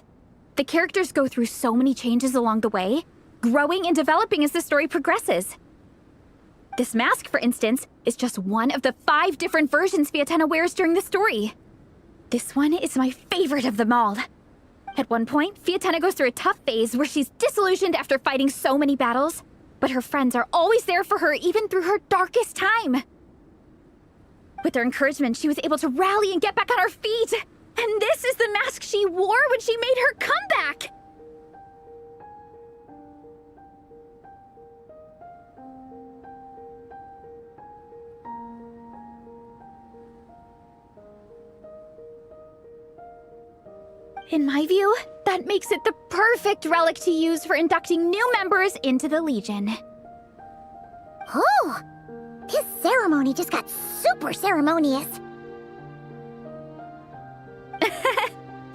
A: The characters go through so many changes along the way, growing and developing as the story progresses. This mask, for instance, is just one of the 5 different versions Fiatenna wears during the story. This one is my favorite of them all. At one point, Fiatenna goes through a tough phase where she's disillusioned after fighting so many battles, but her friends are always there for her even through her darkest time. With their encouragement, she was able to rally and get back on her feet. And this is the mask she wore when she made her comeback! In my view, that makes it the perfect relic to use for inducting new members into the Legion.
D: Oh! This ceremony just got super ceremonious.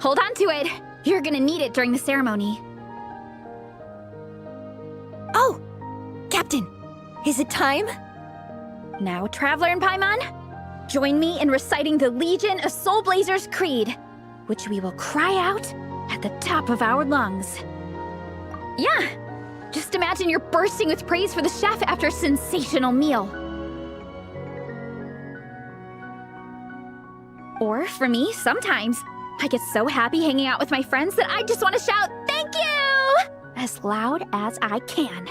A: Hold on to it. You're gonna need it during the ceremony.
G: Oh! Captain, is it time?
A: Now, Traveler and Paimon, join me in reciting the Legion of Soul Blazers Creed, which we will cry out at the top of our lungs. Yeah, just imagine you're bursting with praise for the chef after a sensational meal. Or, for me, sometimes, I get so happy hanging out with my friends that I just want to shout, "Thank you!" as loud as I can.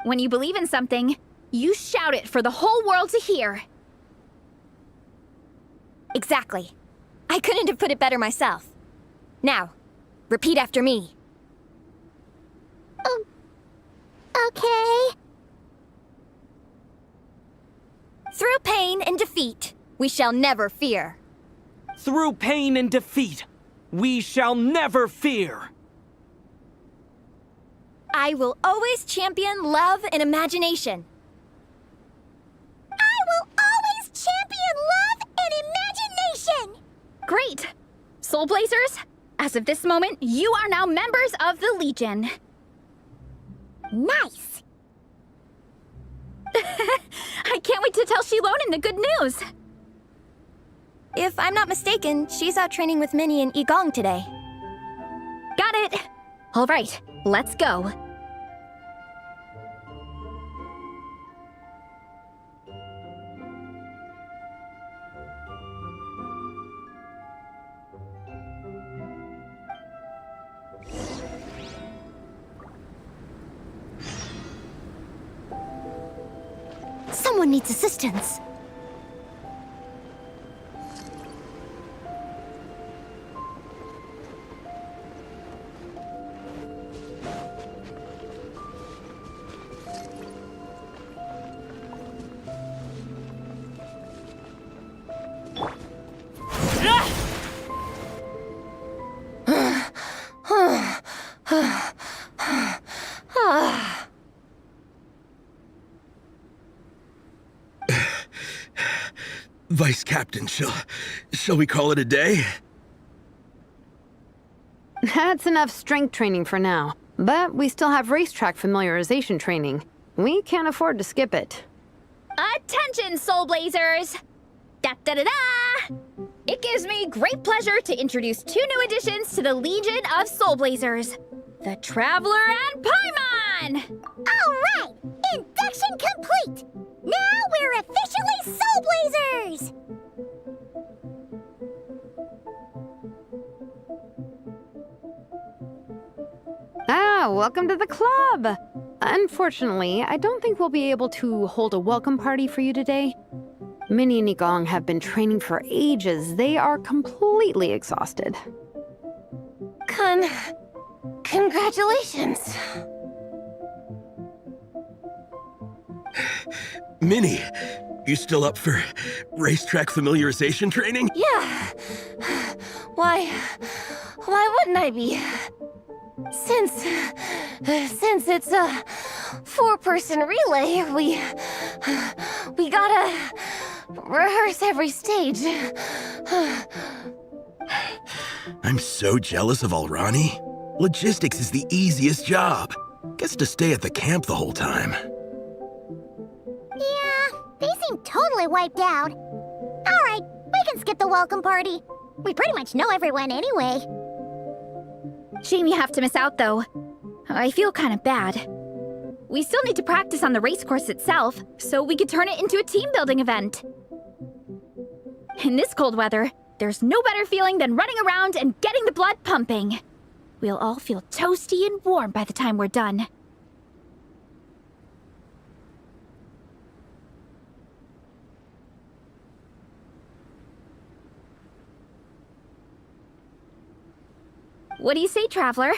A: When you believe in something, you shout it for the whole world to hear.
G: Exactly. I couldn't have put it better myself. Now, repeat after me.
D: Okay.
G: Through pain and defeat, we shall never fear.
N: Through pain and defeat, we shall never fear.
G: I will always champion love and imagination.
D: I will always champion love and imagination!
A: Great! Soul Blazers, as of this moment, you are now members of the Legion.
D: Nice!
A: I can't wait to tell Shilonen the good news!
G: If I'm not mistaken, she's out training with Minnie and Igong today.
A: Got it! All right, let's go.
C: Someone needs assistance.
F: Vice Captain, shall we call it a day?
B: That's enough strength training for now. But we still have racetrack familiarization training. We can't afford to skip it.
A: Attention, Soul Blazers! Da-da-da-da! It gives me great pleasure to introduce 2 new additions to the Legion of Soul Blazers. The Traveler and Paimon!
D: Alright! Induction complete! Now we're officially Soul Blazers!
B: Welcome to the club! Unfortunately, I don't think we'll be able to hold a welcome party for you today. Minnie and Igong have been training for ages. They are completely exhausted.
H: Congratulations.
F: Minnie, you still up for racetrack familiarization training?
H: Yeah. Why wouldn't I be? Since it's a 4-person relay, we gotta rehearse every stage.
F: I'm so jealous of Alrani. Logistics is the easiest job. Guess to stay at the camp the whole time.
D: Yeah, they seem totally wiped out. Alright, we can skip the welcome party. We pretty much know everyone anyway.
A: Shame you have to miss out, though. I feel kind of bad. We still need to practice on the race course itself, so we could turn it into a team-building event. In this cold weather, there's no better feeling than running around and getting the blood pumping. We'll all feel toasty and warm by the time we're done. What do you say, Traveler?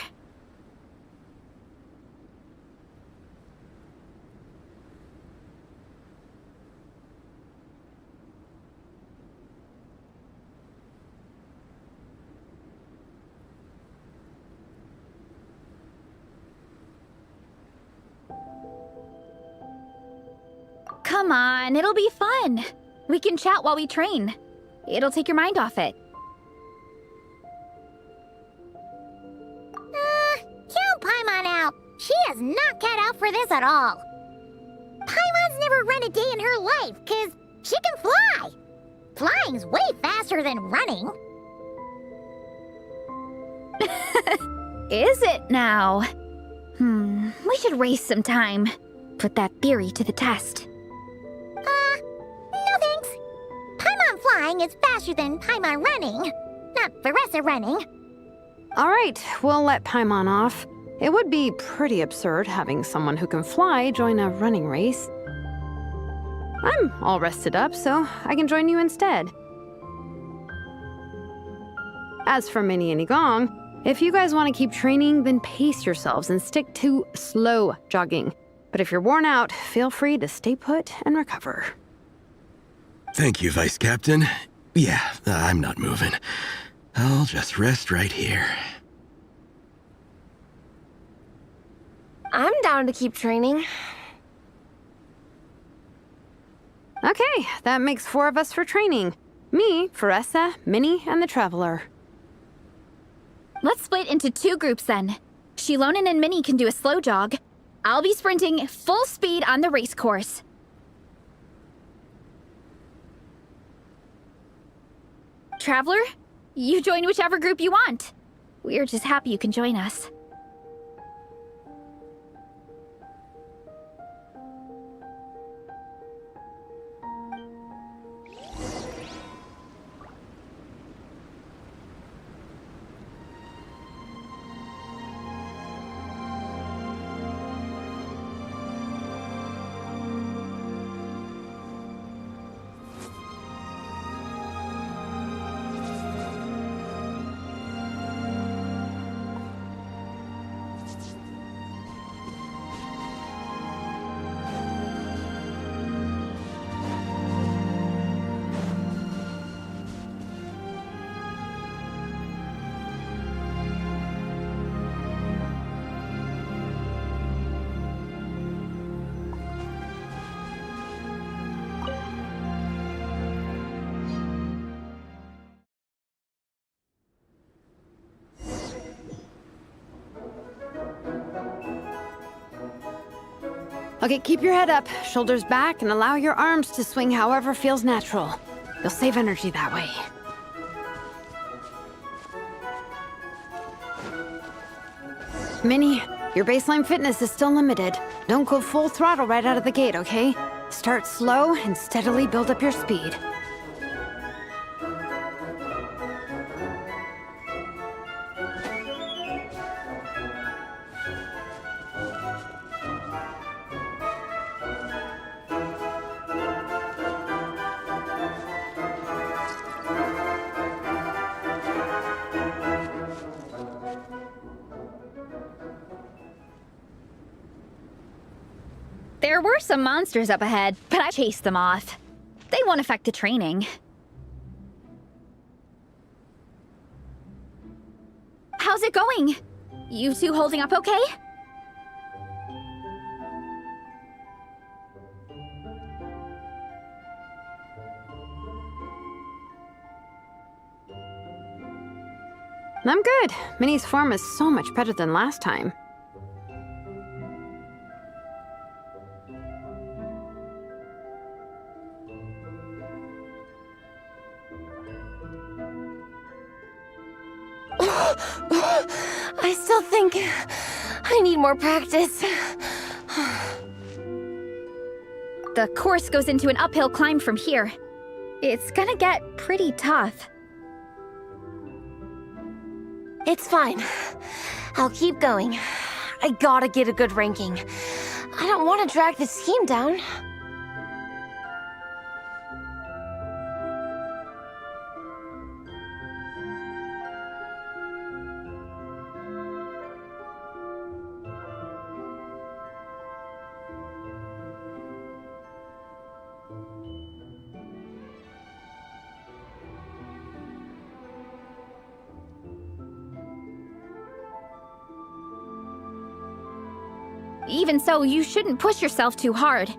A: Come on, it'll be fun. We can chat while we train. It'll take your mind off it.
D: Count Paimon out. She is not cut out for this at all. Paimon's never run a day in her life, 'cause she can fly. Flying's way faster than running.
A: Is it now? We should race sometime. Put that theory to the test.
D: No thanks. Paimon flying is faster than Paimon running. Not Veressa running.
B: All right, we'll let Paimon off. It would be pretty absurd having someone who can fly join a running race. I'm all rested up, so I can join you instead. As for Minnie and Igong, if you guys want to keep training, then pace yourselves and stick to slow jogging. But if you're worn out, feel free to stay put and recover.
F: Thank you, Vice Captain. Yeah, I'm not moving. I'll just rest right here.
H: I'm down to keep training.
B: Okay, that makes 4 of us for training. Me, Veressa, Minnie, and the Traveler.
A: Let's split into 2 groups then. Shilonen and Minnie can do a slow jog. I'll be sprinting full speed on the race course. Traveler, you join whichever group you want. We're just happy you can join us.
B: Okay, keep your head up, shoulders back, and allow your arms to swing however feels natural. You'll save energy that way. Minnie, your baseline fitness is still limited. Don't go full throttle right out of the gate, okay? Start slow and steadily build up your speed.
A: There were some monsters up ahead, but I chased them off. They won't affect the training. How's it going? You two holding up okay?
B: I'm good. Minnie's form is so much better than last time.
H: I still think I need more practice.
A: The course goes into an uphill climb from here. It's gonna get pretty tough.
H: It's fine. I'll keep going. I gotta get a good ranking. I don't want to drag this team down.
A: Even so, you shouldn't push yourself too hard.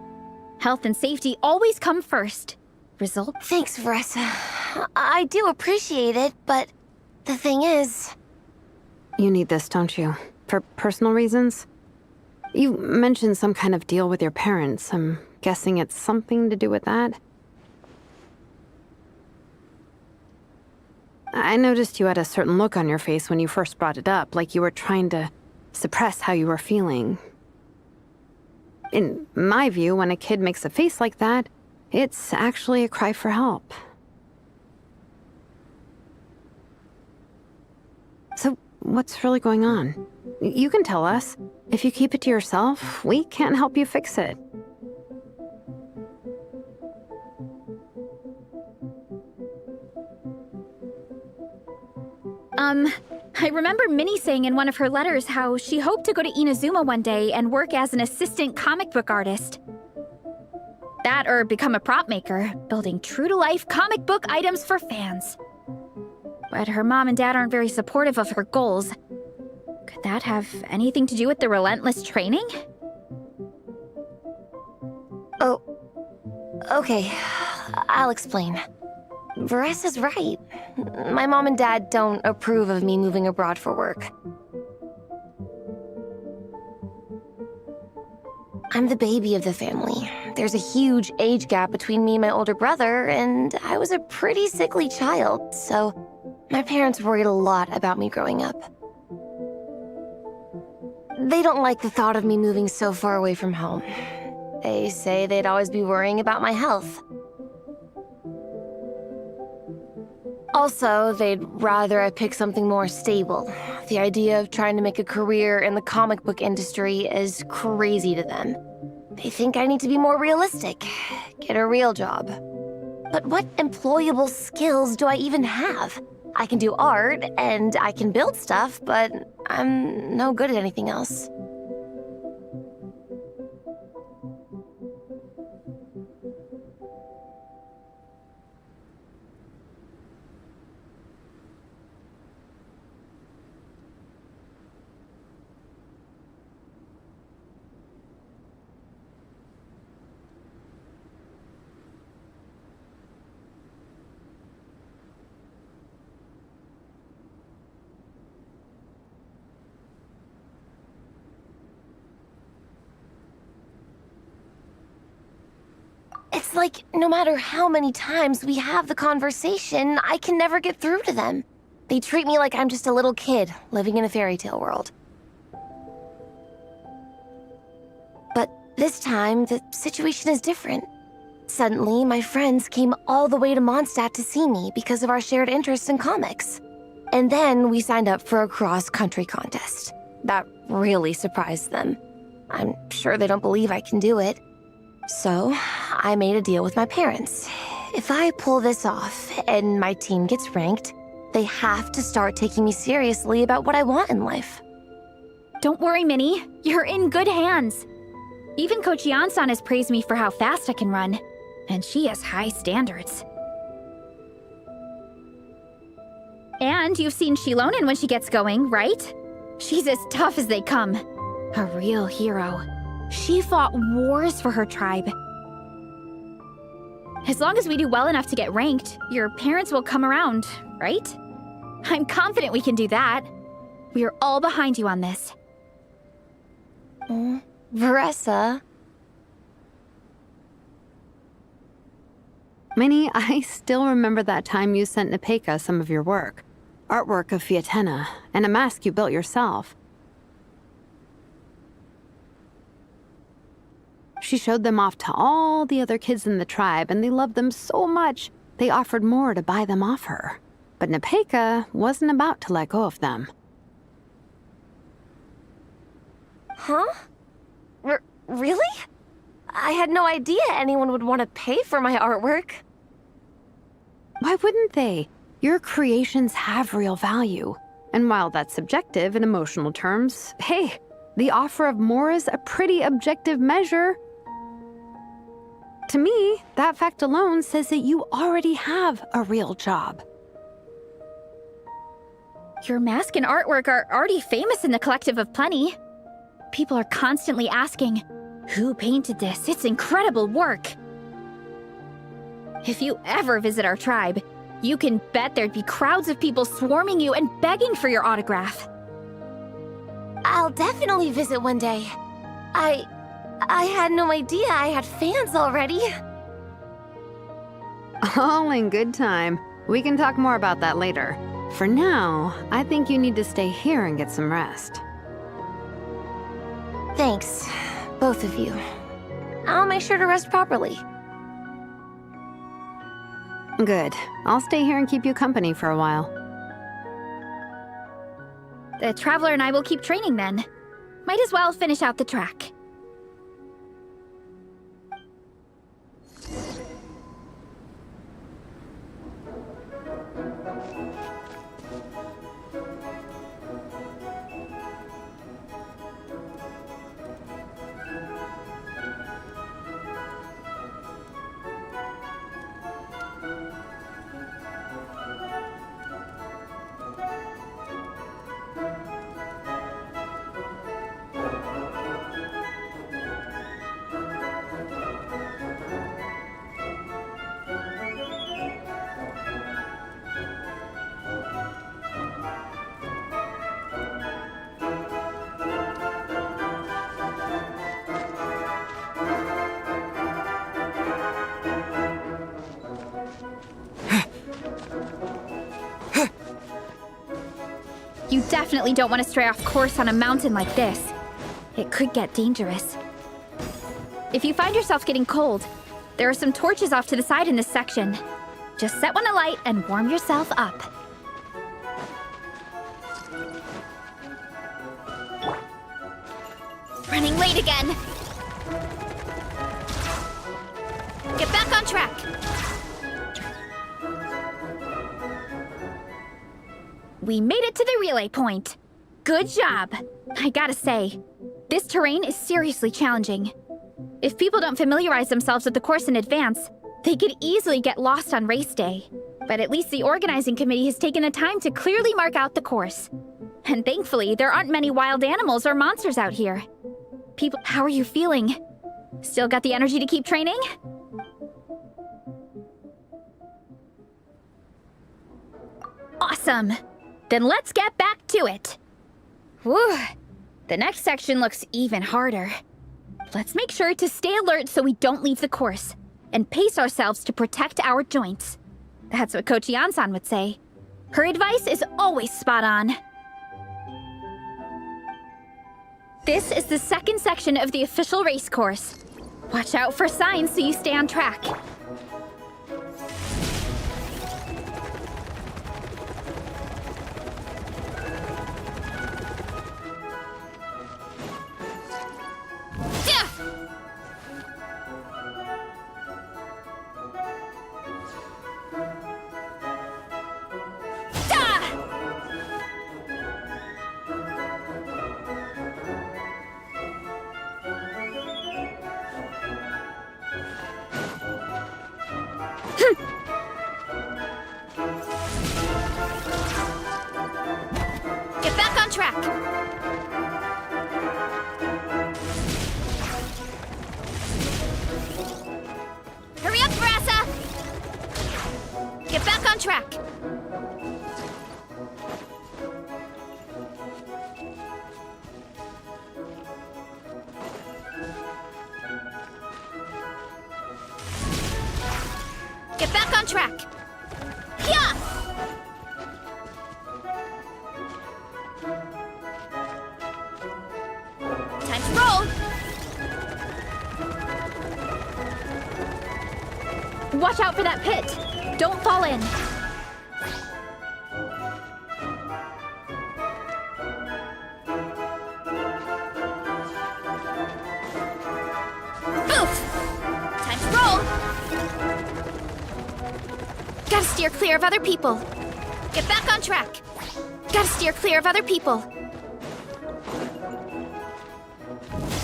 A: Health and safety always come first. Result?
H: Thanks, Veressa. I do appreciate it, but the thing is...
B: You need this, don't you? For personal reasons? You mentioned some kind of deal with your parents. I'm guessing it's something to do with that? I noticed you had a certain look on your face when you first brought it up, like you were trying to suppress how you were feeling. In my view, when a kid makes a face like that, it's actually a cry for help. So, what's really going on? You can tell us. If you keep it to yourself, we can't help you fix it.
A: I remember Minnie saying in one of her letters how she hoped to go to Inazuma one day and work as an assistant comic book artist. That or become a prop maker, building true-to-life comic book items for fans. But her mom and dad aren't very supportive of her goals. Could that have anything to do with the relentless training?
H: Oh, okay. I'll explain. Veressa's right. My mom and dad don't approve of me moving abroad for work. I'm the baby of the family. There's a huge age gap between me and my older brother, and I was a pretty sickly child, so my parents worried a lot about me growing up. They don't like the thought of me moving so far away from home. They say they'd always be worrying about my health. Also, they'd rather I pick something more stable. The idea of trying to make a career in the comic book industry is crazy to them. They think I need to be more realistic, get a real job. But what employable skills do I even have? I can do art, and I can build stuff, but I'm no good at anything else. It's like, no matter how many times we have the conversation, I can never get through to them. They treat me like I'm just a little kid living in a fairy tale world. But this time, the situation is different. Suddenly, my friends came all the way to Mondstadt to see me because of our shared interests in comics. And then we signed up for a cross-country contest. That really surprised them. I'm sure they don't believe I can do it. So, I made a deal with my parents. If I pull this off and my team gets ranked, they have to start taking me seriously about what I want in life.
A: Don't worry, Minnie. You're in good hands. Even Coach Yan-san has praised me for how fast I can run. And she has high standards. And you've seen Shilonen when she gets going, right? She's as tough as they come. A real hero. She fought wars for her tribe. As long as we do well enough to get ranked, your parents will come around, right? I'm confident we can do that. We are all behind you on this.
H: Veressa?
B: Minnie, I still remember that time you sent Nepeka some of your work. artwork of Fiatenna and a mask you built yourself. She showed them off to all the other kids in the tribe, and they loved them so much, they offered more to buy them off her. But Nepeka wasn't about to let go of them.
H: Huh? Really? I had no idea anyone would want to pay for my artwork.
B: Why wouldn't they? Your creations have real value. And while that's subjective in emotional terms, hey, the offer of more is a pretty objective measure. To me, that fact alone says that you already have a real job.
A: Your mask and artwork are already famous in the Collective of Plenty. People are constantly asking, who painted this? It's incredible work. If you ever visit our tribe, you can bet there'd be crowds of people swarming you and begging for your autograph.
H: I'll definitely visit one day. I had no idea I had fans already.
B: All in good time. We can talk more about that later. For now, I think you need to stay here and get some rest.
H: Thanks, both of you. I'll make sure to rest properly.
B: Good. I'll stay here and keep you company for a while.
A: The Traveler and I will keep training then. Might as well finish out the track. You definitely don't want to stray off course on a mountain like this. It could get dangerous. If you find yourself getting cold, there are some torches off to the side in this section. Just set one alight and warm yourself up. Running late again. Get back on track. We made it to the relay point. Good job. I gotta say, this terrain is seriously challenging. If people don't familiarize themselves with the course in advance, they could easily get lost on race day. But at least the organizing committee has taken the time to clearly mark out the course. And thankfully, there aren't many wild animals or monsters out here. People, how are you feeling? Still got the energy to keep training? Awesome. Then let's get back to it. Whew. The next section looks even harder. Let's make sure to stay alert so we don't leave the course, and pace ourselves to protect our joints. That's what Coach Yansan would say. Her advice is always spot on. This is the second section of the official race course. Watch out for signs so you stay on track. Get back on track. Hurry up, Brassa! Get back on track. Get back on track. Yeah! Watch out for that pit! Don't fall in! Oof! Time to roll! Gotta steer clear of other people. Get back on track. Gotta steer clear of other people.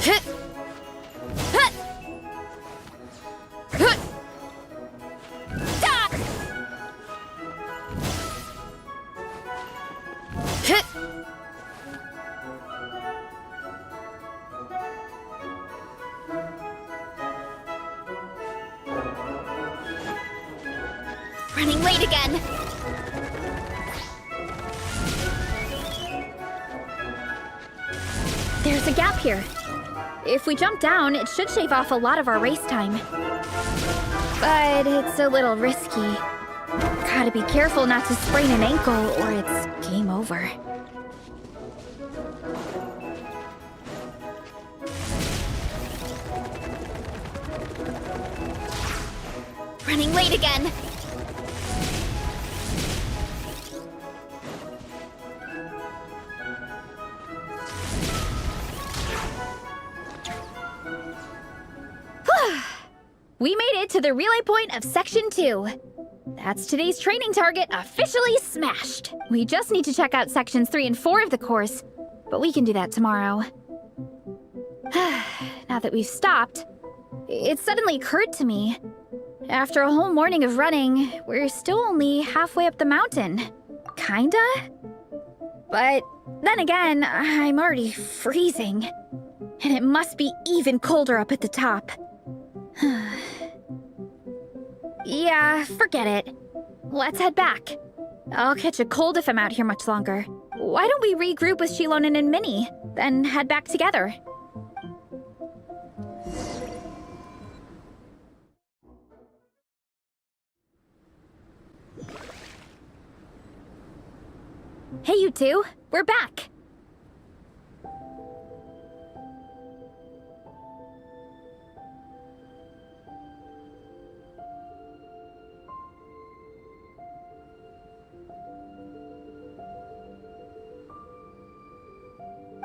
A: Hit! Hit! Hit! Da! Hit! Running late again. There's a gap here. If we jump down, it should shave off a lot of our race time. But it's a little risky. Gotta be careful not to sprain an ankle or it's game over. Running late again. We made it to the relay point of Section 2. That's today's training target officially smashed. We just need to check out Sections 3 and 4 of the course, but we can do that tomorrow. Now that we've stopped, it suddenly occurred to me. After a whole morning of running, we're still only halfway up the mountain. Kinda? But then again, I'm already freezing. And it must be even colder up at the top. Yeah, forget it. Let's head back. I'll catch a cold if I'm out here much longer. Why don't we regroup with Shilonen and Minnie, then head back together? Hey, you two. We're back.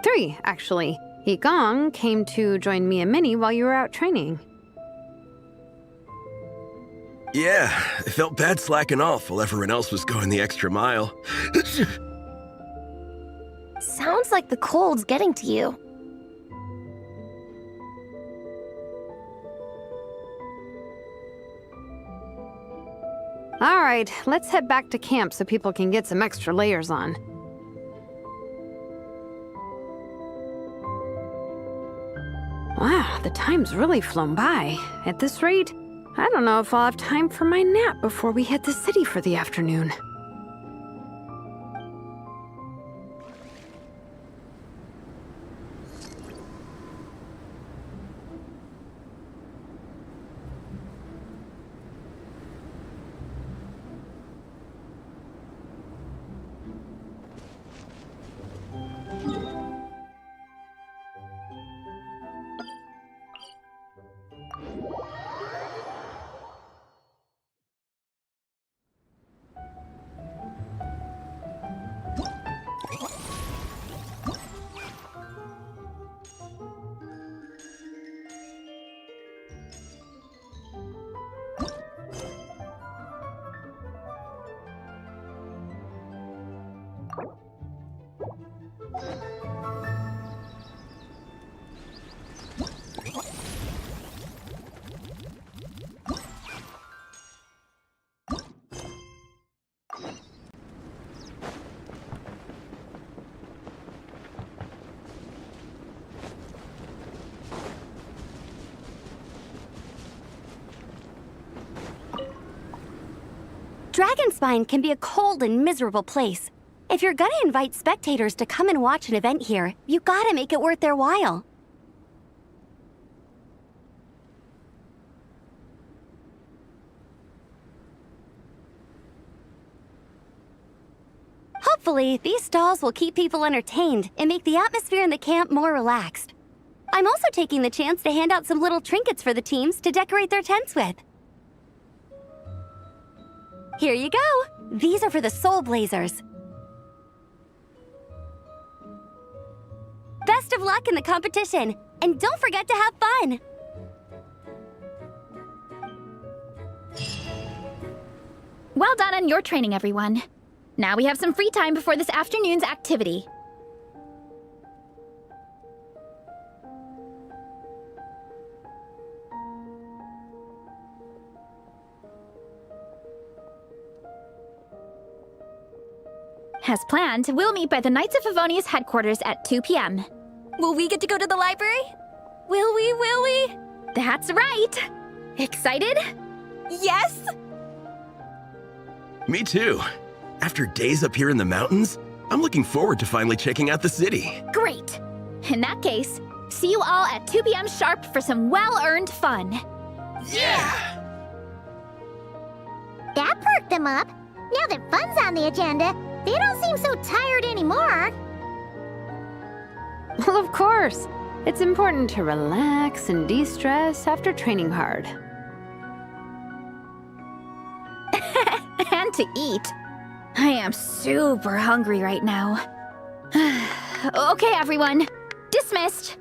B: Three, actually. Yigong came to join me and Minnie while you were out training.
F: Yeah, I felt bad slacking off while everyone else was going the extra mile.
H: Sounds like the cold's getting to you.
B: All right, let's head back to camp so people can get some extra layers on. Wow, the time's really flown by. At this rate, I don't know if I'll have time for my nap before we hit the city for the afternoon.
C: Dragonspine can be a cold and miserable place. If you're gonna invite spectators to come and watch an event here, you gotta make it worth their while. Hopefully, these stalls will keep people entertained and make the atmosphere in the camp more relaxed. I'm also taking the chance to hand out some little trinkets for the teams to decorate their tents with. Here you go. These are for the Soul Blazers. Best of luck in the competition, and don't forget to have fun.
A: Well done on your training, everyone. Now we have some free time before this afternoon's activity. As planned, we'll meet by the Knights of Favonius headquarters at 2 p.m.
G: Will we get to go to the library? Will we?
A: That's right! Excited?
G: Yes!
F: Me too. After days up here in the mountains, I'm looking forward to finally checking out the city.
A: Great! In that case, see you all at 2 p.m. sharp for some well-earned fun.
F: Yeah!
D: That perked them up. Now that fun's on the agenda, they don't seem so tired anymore.
B: Well, of course. It's important to relax and de-stress after training hard.
A: And to eat. I am super hungry right now. Okay, everyone. Dismissed.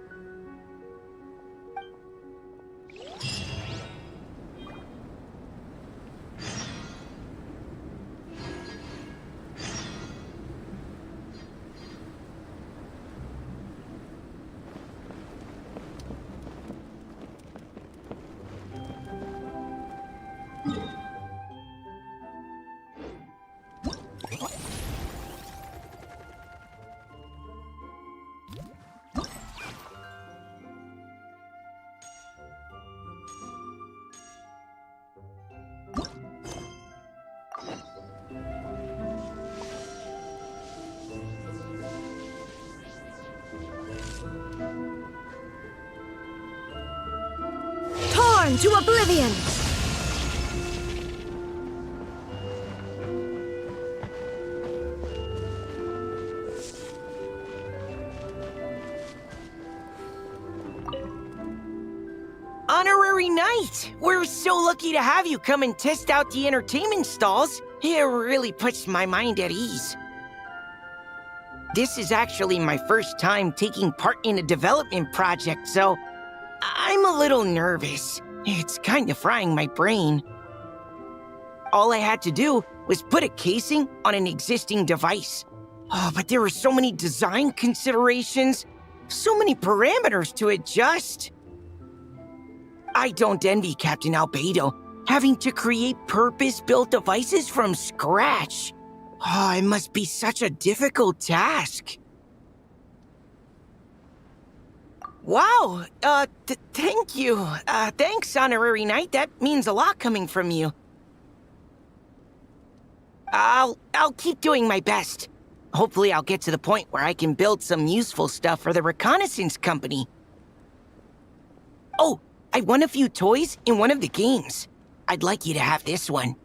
G: Torn to oblivion!
N: Honorary Knight! We're so lucky to have you come and test out the entertainment stalls. It really puts my mind at ease. This is actually my first time taking part in a development project, so I'm a little nervous. It's kind of frying my brain. All I had to do was put a casing on an existing device. Oh, but there were so many design considerations, so many parameters to adjust. I don't envy Captain Albedo, having to create purpose-built devices from scratch. Oh, it must be such a difficult task. Wow, thank you. Thanks, Honorary Knight. That means a lot coming from you. I'll keep doing my best. Hopefully I'll get to the point where I can build some useful stuff for the reconnaissance company. Oh, I won a few toys in one of the games. I'd like you to have this one.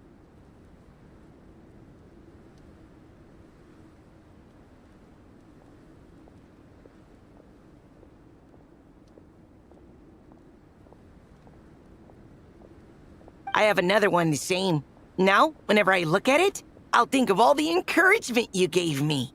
N: I have another one the same. Now, whenever I look at it, I'll think of all the encouragement you gave me.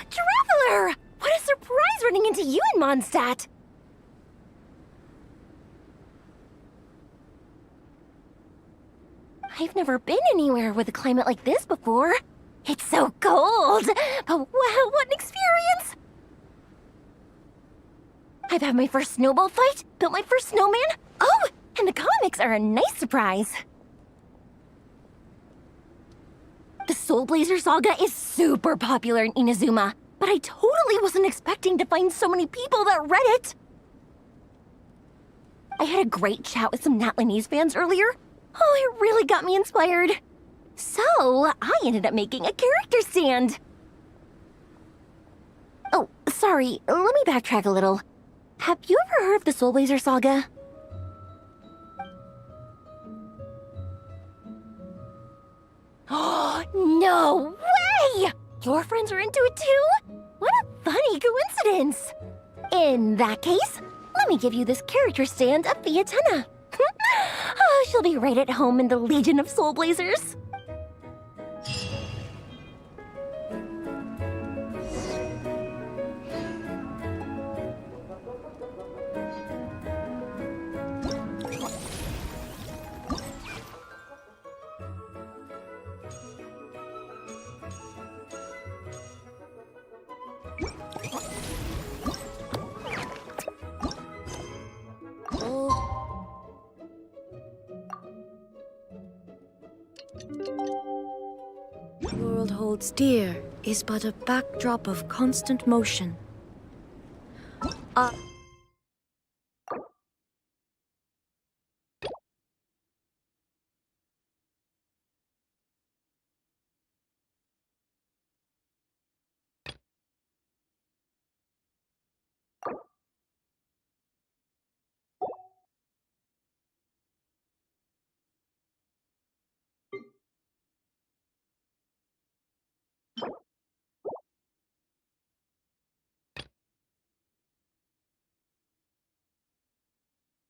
P: Traveler! What a surprise running into you in Mondstadt! I've never been anywhere with a climate like this before. It's so cold! But wow, what an experience! I've had my first snowball fight, built my first snowman. Oh, and the comics are a nice surprise. The Soul Blazer saga is super popular in Inazuma, but I totally wasn't expecting to find so many people that read it. I had a great chat with some Natlanese fans earlier. Oh, it really got me inspired. So, I ended up making a character stand. Oh, sorry, let me backtrack a little. Have you ever heard of the Soul Blazer saga? Oh, no way! Your friends are into it too? What a funny coincidence! In that case, let me give you this character stand of Fiatenna. Oh, she'll be right at home in the Legion of Soul Blazers.
Q: World holds dear is but a backdrop of constant motion.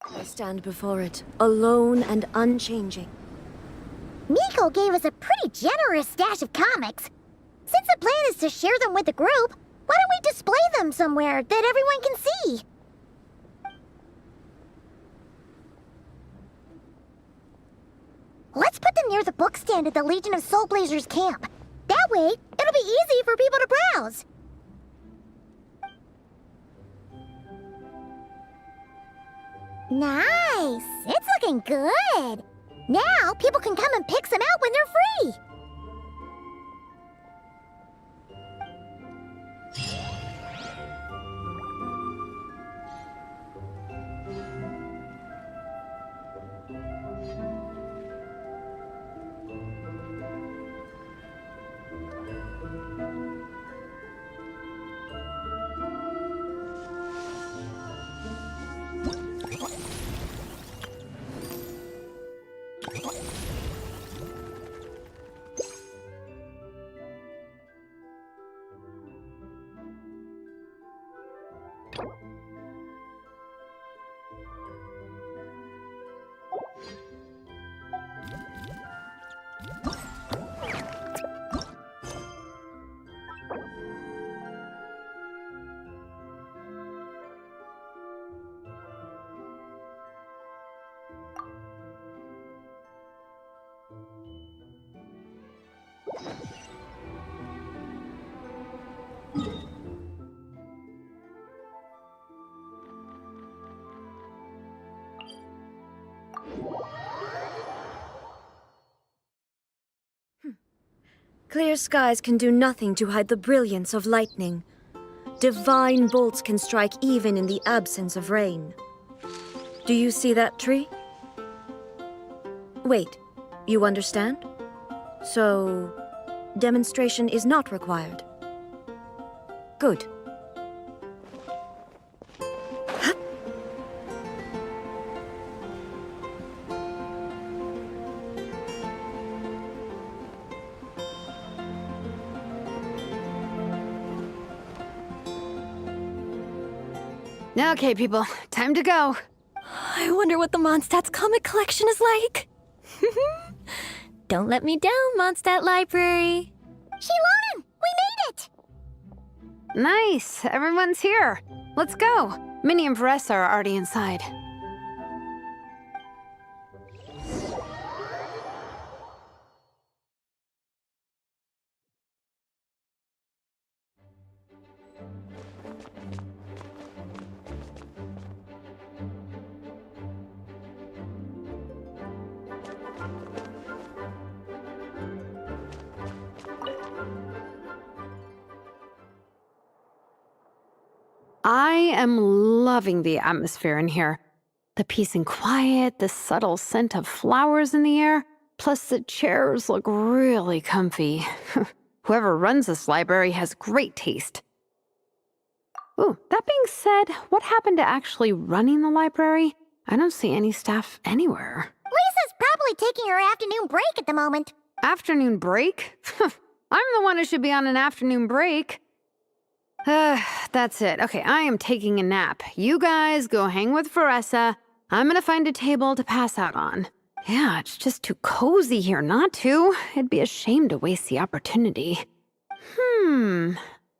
Q: I stand before it, alone and unchanging.
D: Miko gave us a pretty generous stash of comics. Since the plan is to share them with the group, why don't we display them somewhere that everyone can see? Let's put them near the book stand at the Legion of Soul Blazers camp. That way, it'll be easy for people to browse. Nice! It's looking good! Now, people can come and pick some out when they're free!
Q: Clear skies can do nothing to hide the brilliance of lightning. Divine bolts can strike even in the absence of rain. Do you see that tree? Wait, you understand? So, demonstration is not required. Good.
B: Okay, people, time to go.
P: I wonder what the Mondstadt's comic collection is like. Don't let me down, Mondstadt Library.
D: Shilonen, we made it!
B: Nice, everyone's here. Let's go. Minnie and Varessa are already inside. I am loving the atmosphere in here. The peace and quiet, the subtle scent of flowers in the air, plus the chairs look really comfy. Whoever runs this library has great taste. Ooh, that being said, what happened to actually running the library? I don't see any staff anywhere.
D: Lisa's probably taking her afternoon break at the moment.
B: Afternoon break? I'm the one who should be on an afternoon break. That's it. Okay, I am taking a nap. You guys go hang with Faressa. I'm gonna find a table to pass out on. Yeah, it's just too cozy here not to. It'd be a shame to waste the opportunity.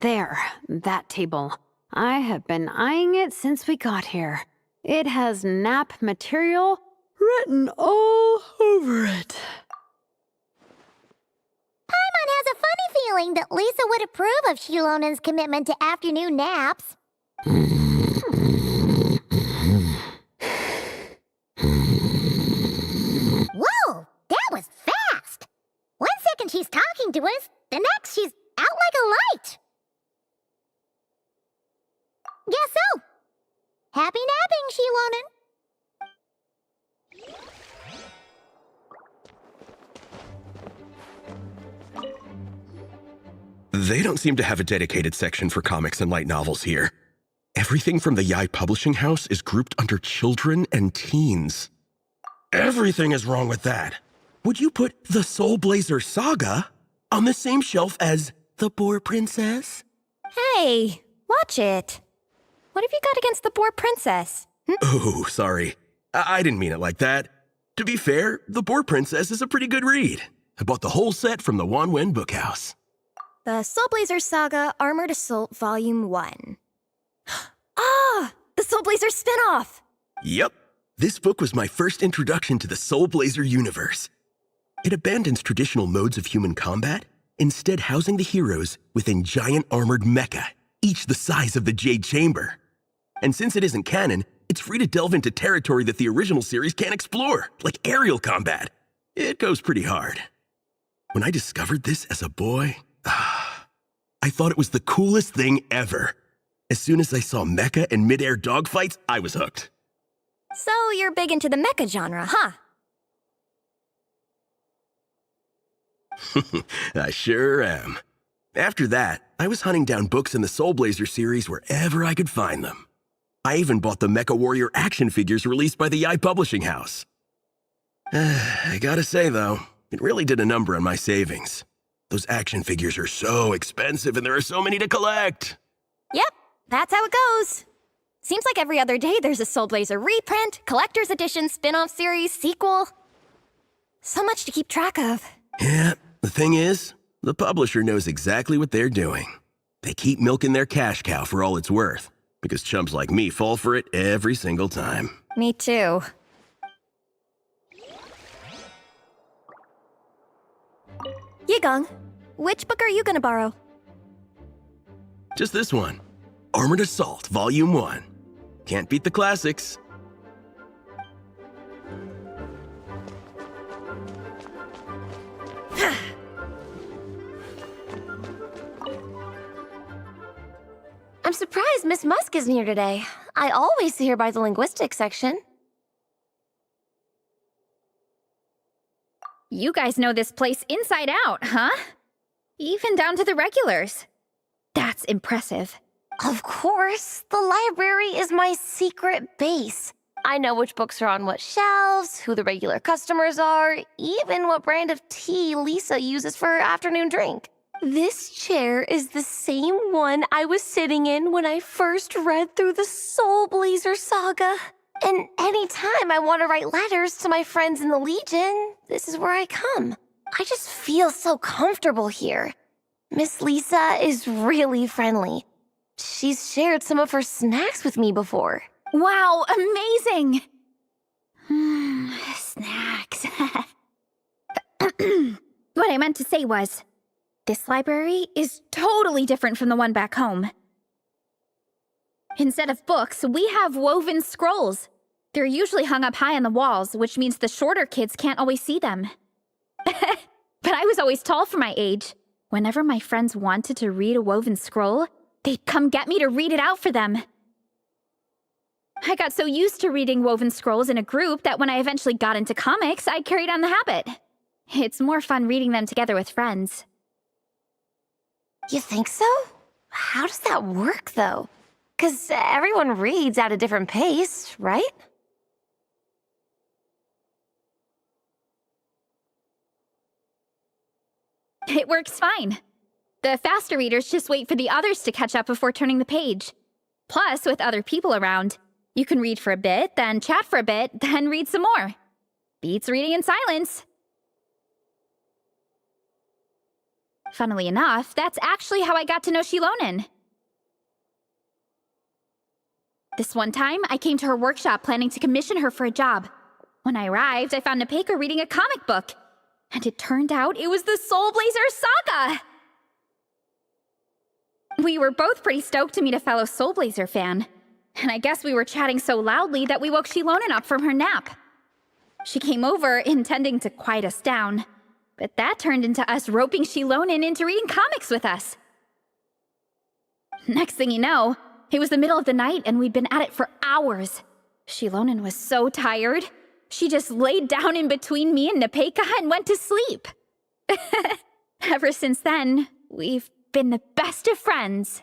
B: There, that table. I have been eyeing it since we got here. It has nap material written all over it.
D: Paimon has a funny feeling that Lisa would approve of Shilonen's commitment to afternoon naps. Whoa, that was fast! 1 second she's talking to us, the next she's out like a light. Guess so. Happy napping, Shilonen.
F: They don't seem to have a dedicated section for comics and light novels here. Everything from the Yai Publishing House is grouped under children and teens. Everything is wrong with that. Would you put the Soul Blazer Saga on the same shelf as The Boar Princess?
G: Hey, watch it. What have you got against the Boar Princess?
F: Oh, sorry. I didn't mean it like that. To be fair, The Boar Princess is a pretty good read. I bought the whole set from the Wanwen Bookhouse.
G: The Soul Blazer Saga Armored Assault Volume 1. Ah! The Soul Blazer spinoff!
F: Yep. This book was my first introduction to the Soul Blazer universe. It abandons traditional modes of human combat, instead housing the heroes within giant armored mecha, each the size of the Jade Chamber. And since it isn't canon, it's free to delve into territory that the original series can't explore, like aerial combat. It goes pretty hard. When I discovered this as a boy, I thought it was the coolest thing ever. As soon as I saw mecha and mid-air dogfights, I was hooked.
G: So you're big into the mecha genre, huh?
F: I sure am. After that, I was hunting down books in the Soul Blazer series wherever I could find them. I even bought the Mecha Warrior action figures released by the Yai Publishing House. I gotta say, though, it really did a number on my savings. Those action figures are so expensive and there are so many to collect.
G: Yep, that's how it goes. Seems like every other day there's a Soul Blazer reprint, collector's edition, spin-off series, sequel. So much to keep track of.
F: Yeah, the thing is, the publisher knows exactly what they're doing. They keep milking their cash cow for all it's worth, because chumps like me fall for it every single time.
G: Me too. Yigong, which book are you gonna borrow?
F: Just this one. Armored Assault, Volume 1. Can't beat the classics.
H: I'm surprised Miss Musk isn't here today. I always see her by the linguistics section.
A: You guys know this place inside out, huh? Even down to the regulars. That's impressive.
H: Of course. The library is my secret base. I know which books are on what shelves, who the regular customers are, even what brand of tea Lisa uses for her afternoon drink. This chair is the same one I was sitting in when I first read through the Soul Blazer saga. And anytime I want to write letters to my friends in the Legion, this is where I come. I just feel so comfortable here. Miss Lisa is really friendly. She's shared some of her snacks with me before.
A: Wow, amazing! Snacks. What I meant to say was, this library is totally different from the one back home. Instead of books, we have woven scrolls. They're usually hung up high on the walls, which means the shorter kids can't always see them. But I was always tall for my age. Whenever my friends wanted to read a woven scroll, they'd come get me to read it out for them. I got so used to reading Woven Scrolls in a group that when I eventually got into comics, I carried on the habit. It's more fun reading them together with friends.
H: You think so? How does that work, though? 'Cause everyone reads at a different pace, right?
A: It works fine. The faster readers just wait for the others to catch up before turning the page. Plus, with other people around, you can read for a bit, then chat for a bit, then read some more. Beats reading in silence. Funnily enough, that's actually how I got to know Shilonen. This one time, I came to her workshop planning to commission her for a job. When I arrived, I found Nepeka reading a comic book. And it turned out it was the Soul Blazer Saga! We were both pretty stoked to meet a fellow Soul Blazer fan. And I guess we were chatting so loudly that we woke Shilonen up from her nap. She came over, intending to quiet us down. But that turned into us roping Shilonen into reading comics with us. Next thing you know, it was the middle of the night and we'd been at it for hours. Shilonen was so tired. She just laid down in between me and Nepeka and went to sleep. Ever since then, we've been the best of friends.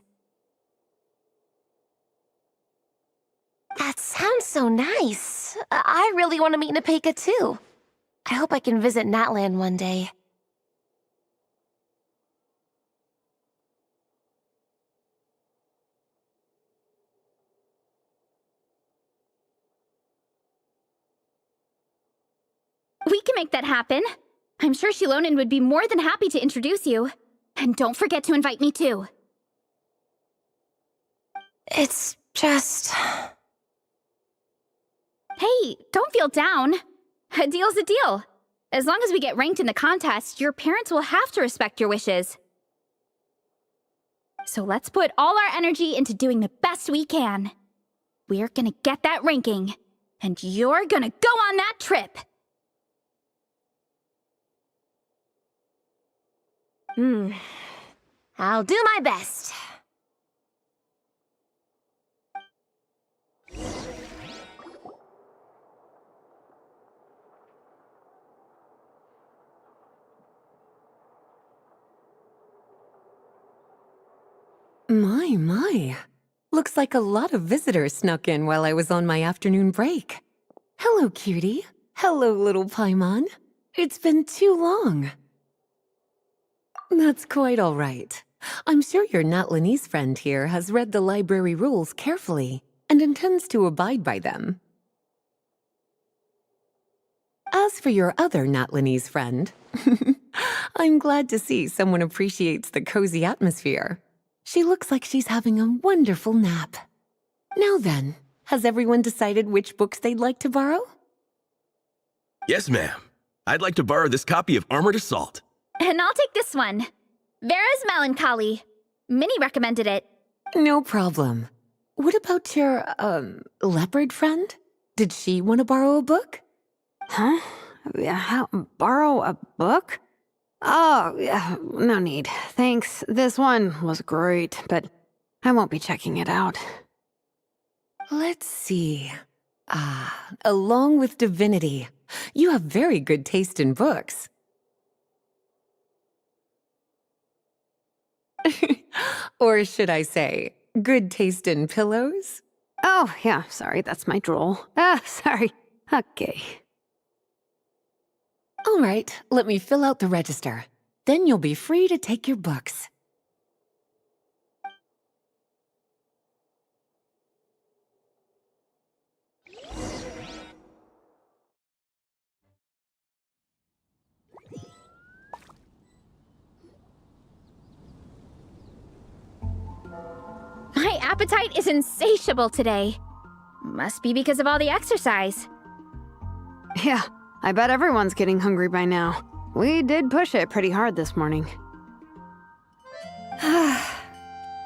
H: That sounds so nice. I really want to meet Nepeka too. I hope I can visit Natlan one day.
A: We can make that happen. I'm sure Shilonen would be more than happy to introduce you. And don't forget to invite me too.
H: It's just...
A: Hey, don't feel down. A deal's a deal. As long as we get ranked in the contest, your parents will have to respect your wishes. So let's put all our energy into doing the best we can. We're gonna get that ranking, and you're gonna go on that trip.
H: I'll do my best.
R: My. Looks like a lot of visitors snuck in while I was on my afternoon break. Hello, cutie. Hello, little Paimon. It's been too long. That's quite all right. I'm sure your Natlanese friend here has read the library rules carefully and intends to abide by them. As for your other Natlanese friend, I'm glad to see someone appreciates the cozy atmosphere. She looks like she's having a wonderful nap. Now then, has everyone decided which books they'd like to borrow?
F: Yes, ma'am. I'd like to borrow this copy of Armored Assault.
A: And I'll take this one. Vera's Melancholy. Minnie recommended it.
R: No problem. What about your, leopard friend? Did she want to borrow a book?
B: Huh? Borrow a book? Oh, yeah, no need. Thanks. This one was great, but I won't be checking it out.
R: Let's see. Along with Divinity, you have very good taste in books. Or should I say, good taste in pillows?
B: Oh, yeah, sorry, that's my drool. Sorry. Okay.
R: All right, let me fill out the register. Then you'll be free to take your books.
A: My appetite is insatiable today. Must be because of all the exercise.
B: Yeah, I bet everyone's getting hungry by now. We did push it pretty hard this morning.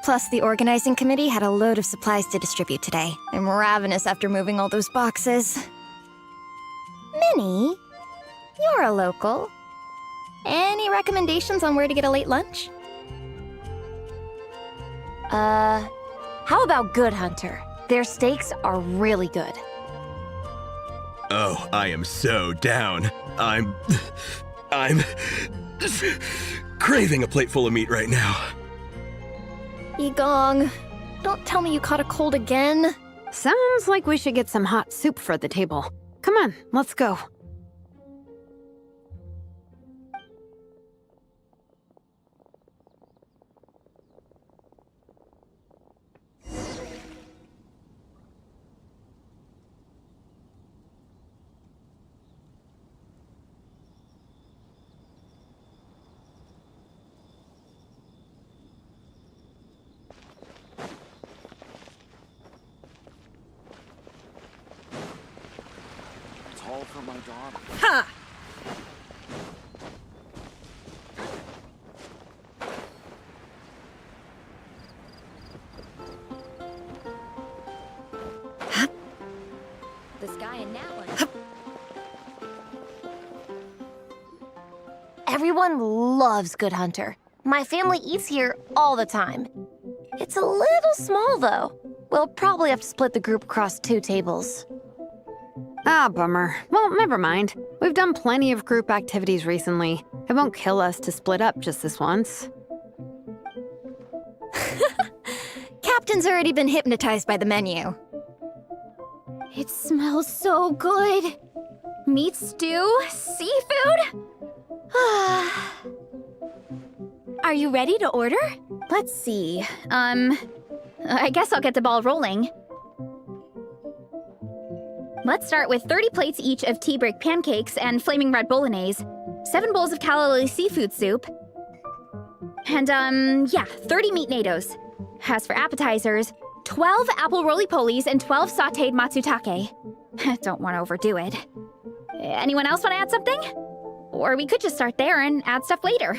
G: Plus, the organizing committee had a load of supplies to distribute today. I'm ravenous after moving all those boxes. Minnie, you're a local. Any recommendations on where to get a late lunch?
H: How about Good Hunter? Their steaks are really good.
F: Oh, I am so down. I'm craving a plate full of meat right now.
G: Yigong, don't tell me you caught a cold again.
B: Sounds like we should get some hot soup for the table. Come on, let's go.
S: All for my daughter.
G: Ha!
A: This guy in Natlan.
H: Everyone loves Good Hunter. My family eats here all the time. It's a little small, though. We'll probably have to split the group across 2 tables.
B: Ah, bummer. Well, never mind. We've done plenty of group activities recently. It won't kill us to split up just this once.
G: Captain's already been hypnotized by the menu.
A: It smells so good. Meat stew? Seafood? Are you ready to order? Let's see. I guess I'll get the ball rolling. Let's start with 30 plates each of tea break pancakes and flaming red bolognese, 7 bowls of calla seafood soup, and 30 meat natos. As for appetizers, 12 apple roly-polies and 12 sautéed matsutake. Don't want to overdo it. Anyone else want to add something? Or we could just start there and add stuff later.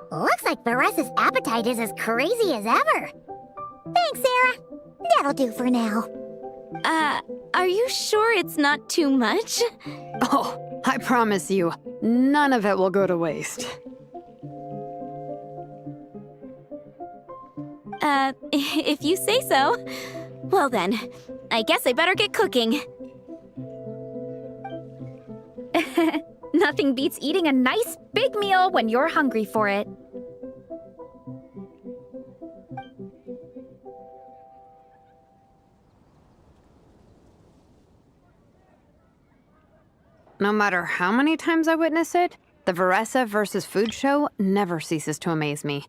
D: Looks like Varesa's appetite is as crazy as ever. Thanks, Sarah. That'll do for now.
A: Are you sure it's not too much?
B: Oh, I promise you, none of it will go to waste.
A: If you say so. Well then, I guess I better get cooking. Nothing beats eating a nice big meal when you're hungry for it.
B: No matter how many times I witness it, the Varesa versus food show never ceases to amaze me.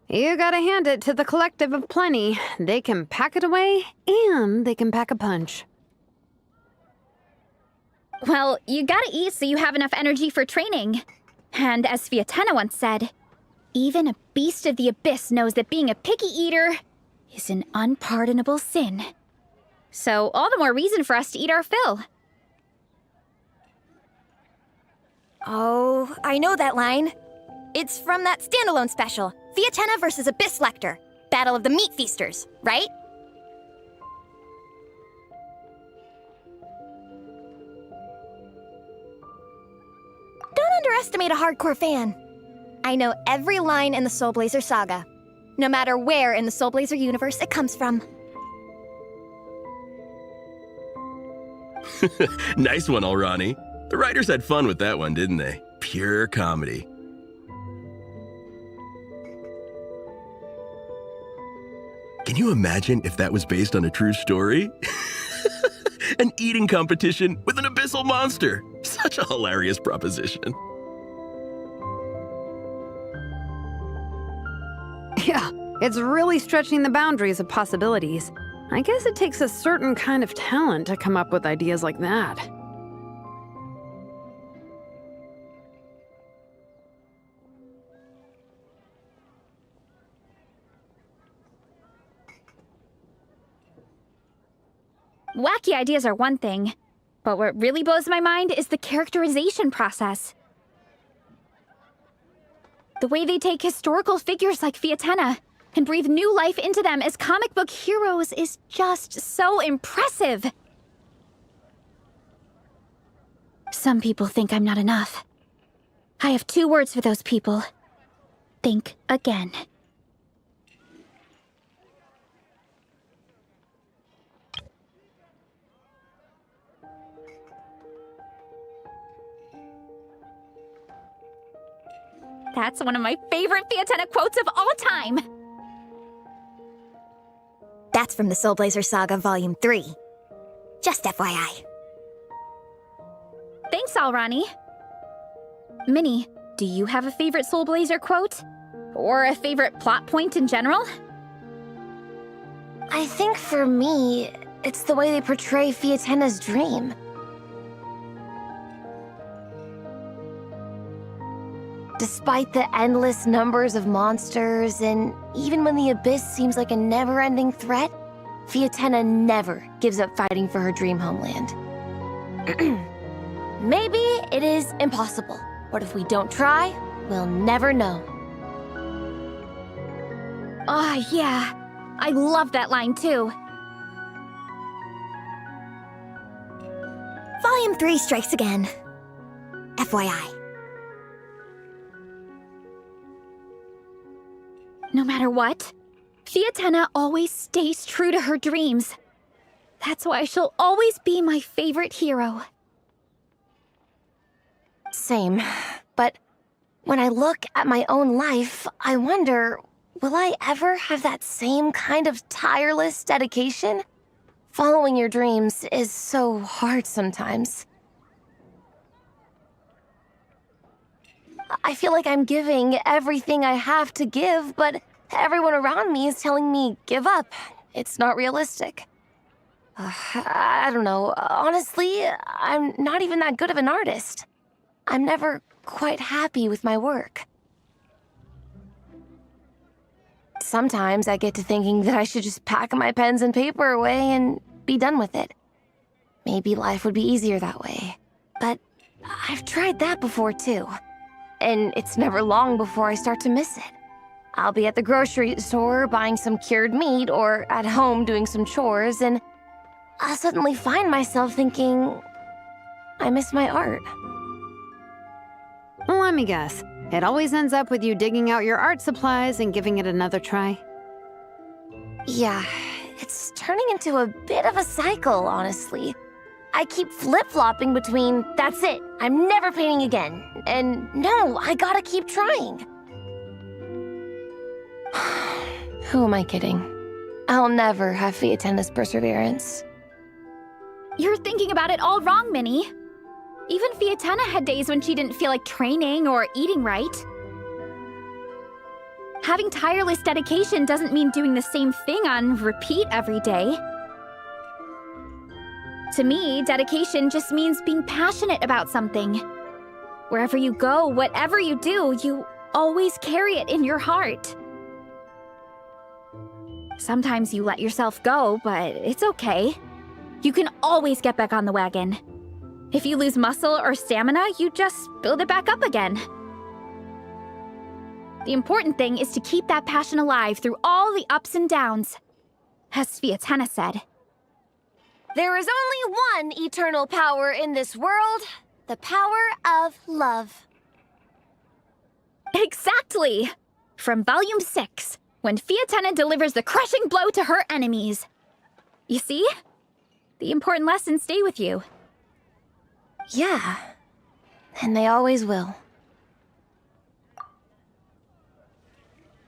B: You gotta hand it to the collective of plenty. They can pack it away, and they can pack a punch.
A: Well, you gotta eat so you have enough energy for training. And as Fiatena once said, even a beast of the abyss knows that being a picky eater is an unpardonable sin. So all the more reason for us to eat our fill.
G: Oh, I know that line. It's from that standalone special, Fiatena versus Abyss Lecter, Battle of the Meat Feasters, right? Don't underestimate a hardcore fan. I know every line in the Soul Blazer saga, no matter where in the Soul Blazer universe it comes from.
F: Nice one, Alrani. The writers had fun with that one, didn't they? Pure comedy. Can you imagine if that was based on a true story? An eating competition with an abyssal monster. Such a hilarious proposition.
B: Yeah, it's really stretching the boundaries of possibilities. I guess it takes a certain kind of talent to come up with ideas like that.
A: Wacky ideas are one thing, but what really blows my mind is the characterization process. The way they take historical figures like Fiatena and breathe new life into them as comic book heroes is just so impressive. Some people think I'm not enough. I have 2 words for those people. Think again. That's one of my favorite Fiatenna quotes of all time.
G: That's from the Soul Blazer Saga Volume 3. Just FYI.
A: Thanks, Alrani. Minnie, do you have a favorite Soul Blazer quote? Or a favorite plot point in general?
H: I think for me, it's the way they portray Fiatenna's dream. Despite the endless numbers of monsters, and even when the Abyss seems like a never-ending threat, Fiatenna never gives up fighting for her dream homeland. Maybe it is impossible, but if we don't try, we'll never know.
A: Oh, yeah. I love that line, too.
G: Volume 3 strikes again. FYI.
A: No matter what, Fiatenna always stays true to her dreams. That's why she'll always be my favorite hero.
H: Same. But when I look at my own life, I wonder, will I ever have that same kind of tireless dedication? Following your dreams is so hard sometimes. I feel like I'm giving everything I have to give, but everyone around me is telling me, give up. It's not realistic. I don't know. Honestly, I'm not even that good of an artist. I'm never quite happy with my work. Sometimes I get to thinking that I should just pack my pens and paper away and be done with it. Maybe life would be easier that way. But I've tried that before too. And it's never long before I start to miss it. I'll be at the grocery store buying some cured meat or at home doing some chores, and I'll suddenly find myself thinking, I miss my art.
B: Well, let me guess. It always ends up with you digging out your art supplies and giving it another try.
H: Yeah, it's turning into a bit of a cycle, honestly. I keep flip-flopping between, that's it, I'm never painting again, and no, I gotta keep trying. Who am I kidding? I'll never have Fiatenna's perseverance.
A: You're thinking about it all wrong, Minnie. Even Fiatenna had days when she didn't feel like training or eating right. Having tireless dedication doesn't mean doing the same thing on repeat every day. To me, dedication just means being passionate about something. Wherever you go, whatever you do, you always carry it in your heart. Sometimes you let yourself go, but it's okay. You can always get back on the wagon. If you lose muscle or stamina, you just build it back up again. The important thing is to keep that passion alive through all the ups and downs, as Fiatenna said.
H: There is only one eternal power in this world, the power of love.
A: Exactly! From Volume 6, when Fiatenna delivers the crushing blow to her enemies. You see? The important lessons stay with you.
H: Yeah, and they always will.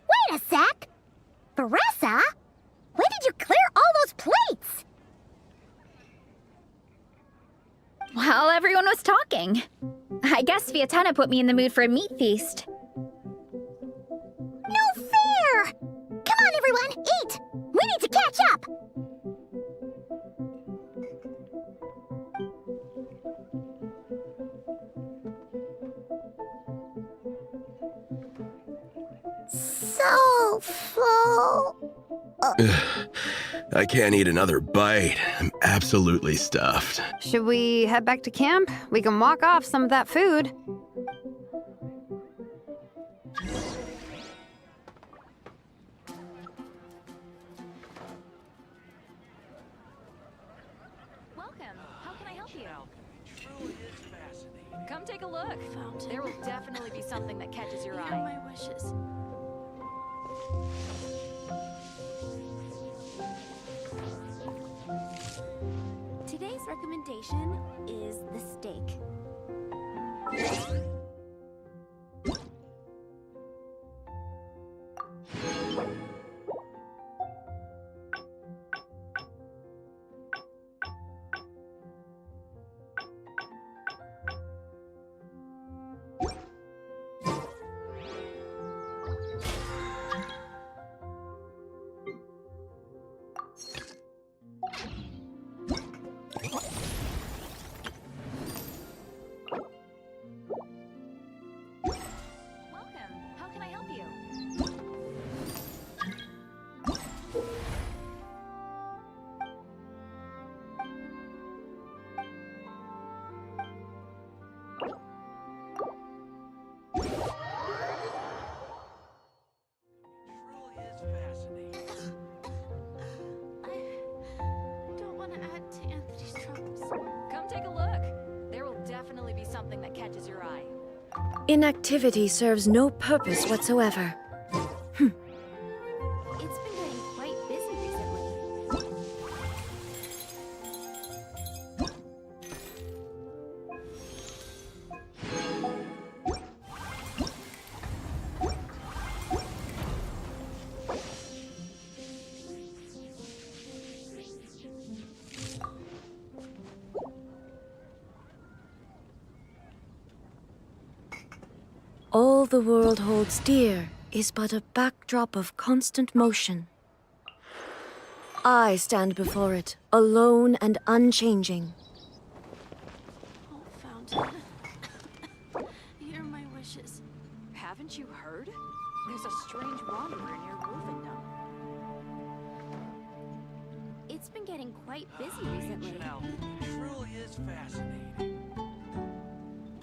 D: Wait a sec! Beressa? When did you clear all those plates?
A: While everyone was talking. I guess Fiatenna put me in the mood for a meat feast.
D: No fair! Come on, everyone, eat! We need to catch up! So full.
F: I can't eat another bite. I'm absolutely stuffed.
B: Should we head back to camp? We can walk off some of that food.
T: Welcome. How can I help you? Come take a look. There will definitely be something that catches your eye. My wishes.
P: Today's recommendation is the steak.
Q: Inactivity serves no purpose whatsoever.
A: It's been getting quite busy recently.
Q: All the world holds dear is but a backdrop of constant motion. I stand before it, alone and unchanging.
T: Fountain. Hear my wishes. Haven't you heard? There's a strange wanderer near Wolfendom.
A: It's been getting quite busy recently.
S: It truly is fascinating.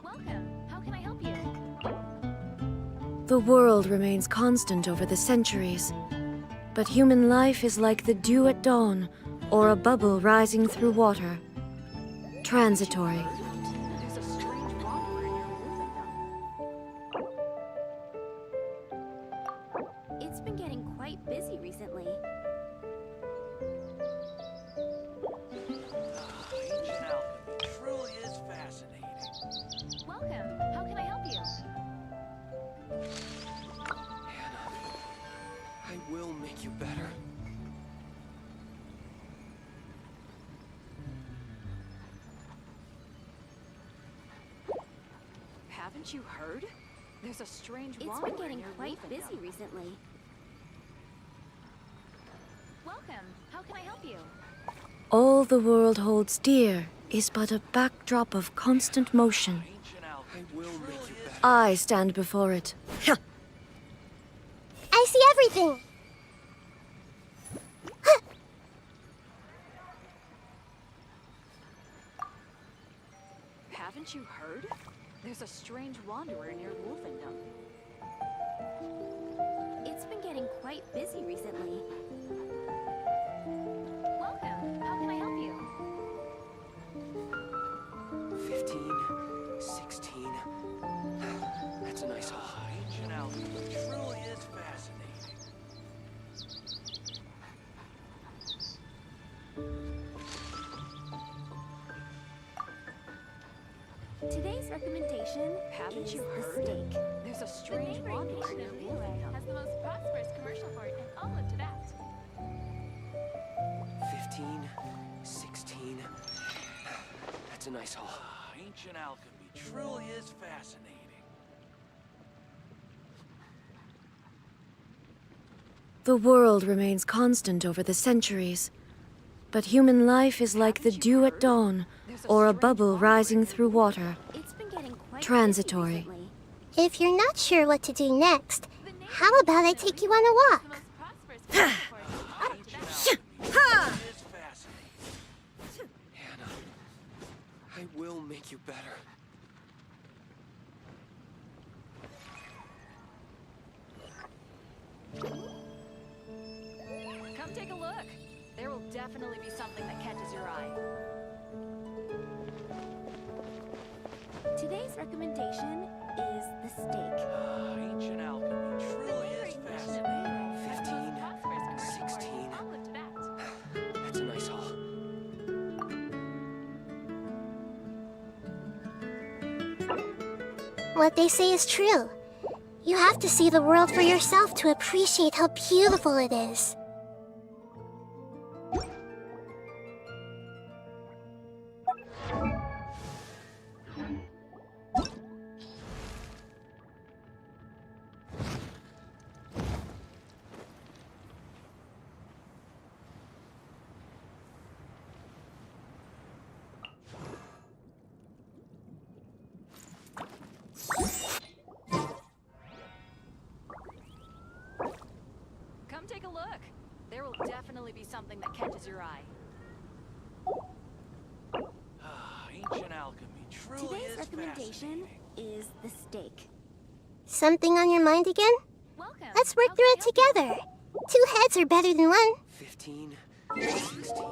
A: Welcome. How can I help you?
Q: The world remains constant over the centuries, but human life is like the dew at dawn, or a bubble rising through water. Transitory.
T: There's a strange wanderer near Wolfendom.
A: It's been getting quite busy recently.
S: Ancient alchemy truly is fascinating.
A: Welcome. How can I help you?
S: I will make you better.
T: Haven't you heard? There's a strange
A: It's
T: wanderer
A: been getting
T: near
A: quite
T: Wolfendom.
A: busy recently. Welcome. How can I help you?
Q: All the world holds dear is but a backdrop of constant motion.
S: I will make you better.
Q: I stand before it.
D: I see everything.
T: Haven't you heard? There's a strange wanderer near Wolfendom.
A: It's been getting quite busy recently. Welcome. How can I help you?
S: 15, 16. That's a nice haul. Ancient alchemy truly is fascinating.
A: Today's recommendation
T: Haven't
A: is
T: you
A: the
T: heard?
A: steak.
T: There's a strange wanderer near Wolfendom.
A: Has the most prosperous commercial port in all of Tibet.
S: 15, 16. That's a nice haul. Ancient alchemy truly is fascinating.
Q: The world remains constant over the centuries, but human life is like the dew at dawn, or a bubble rising through water.
A: It's been getting quite
Q: Transitory.
A: busy recently.
D: If you're not sure what to do next, how about I take you on a walk?
S: Hannah, I will make you better.
T: Come take a look. There will definitely be something that catches your eye.
A: Today's recommendation is the steak.
S: Ancient alchemy truly is fascinating. 15, 16. That's a nice haul.
D: What they say is true. You have to see the world for yourself to appreciate how beautiful it is.
T: Come take a look. There will definitely be something that catches your eye.
S: Ancient alchemy truly
A: Today's
S: is
A: recommendation is the steak.
D: Something on your mind again?
A: Welcome.
D: Let's work through it together. Two heads are better than one.
S: 15, 16.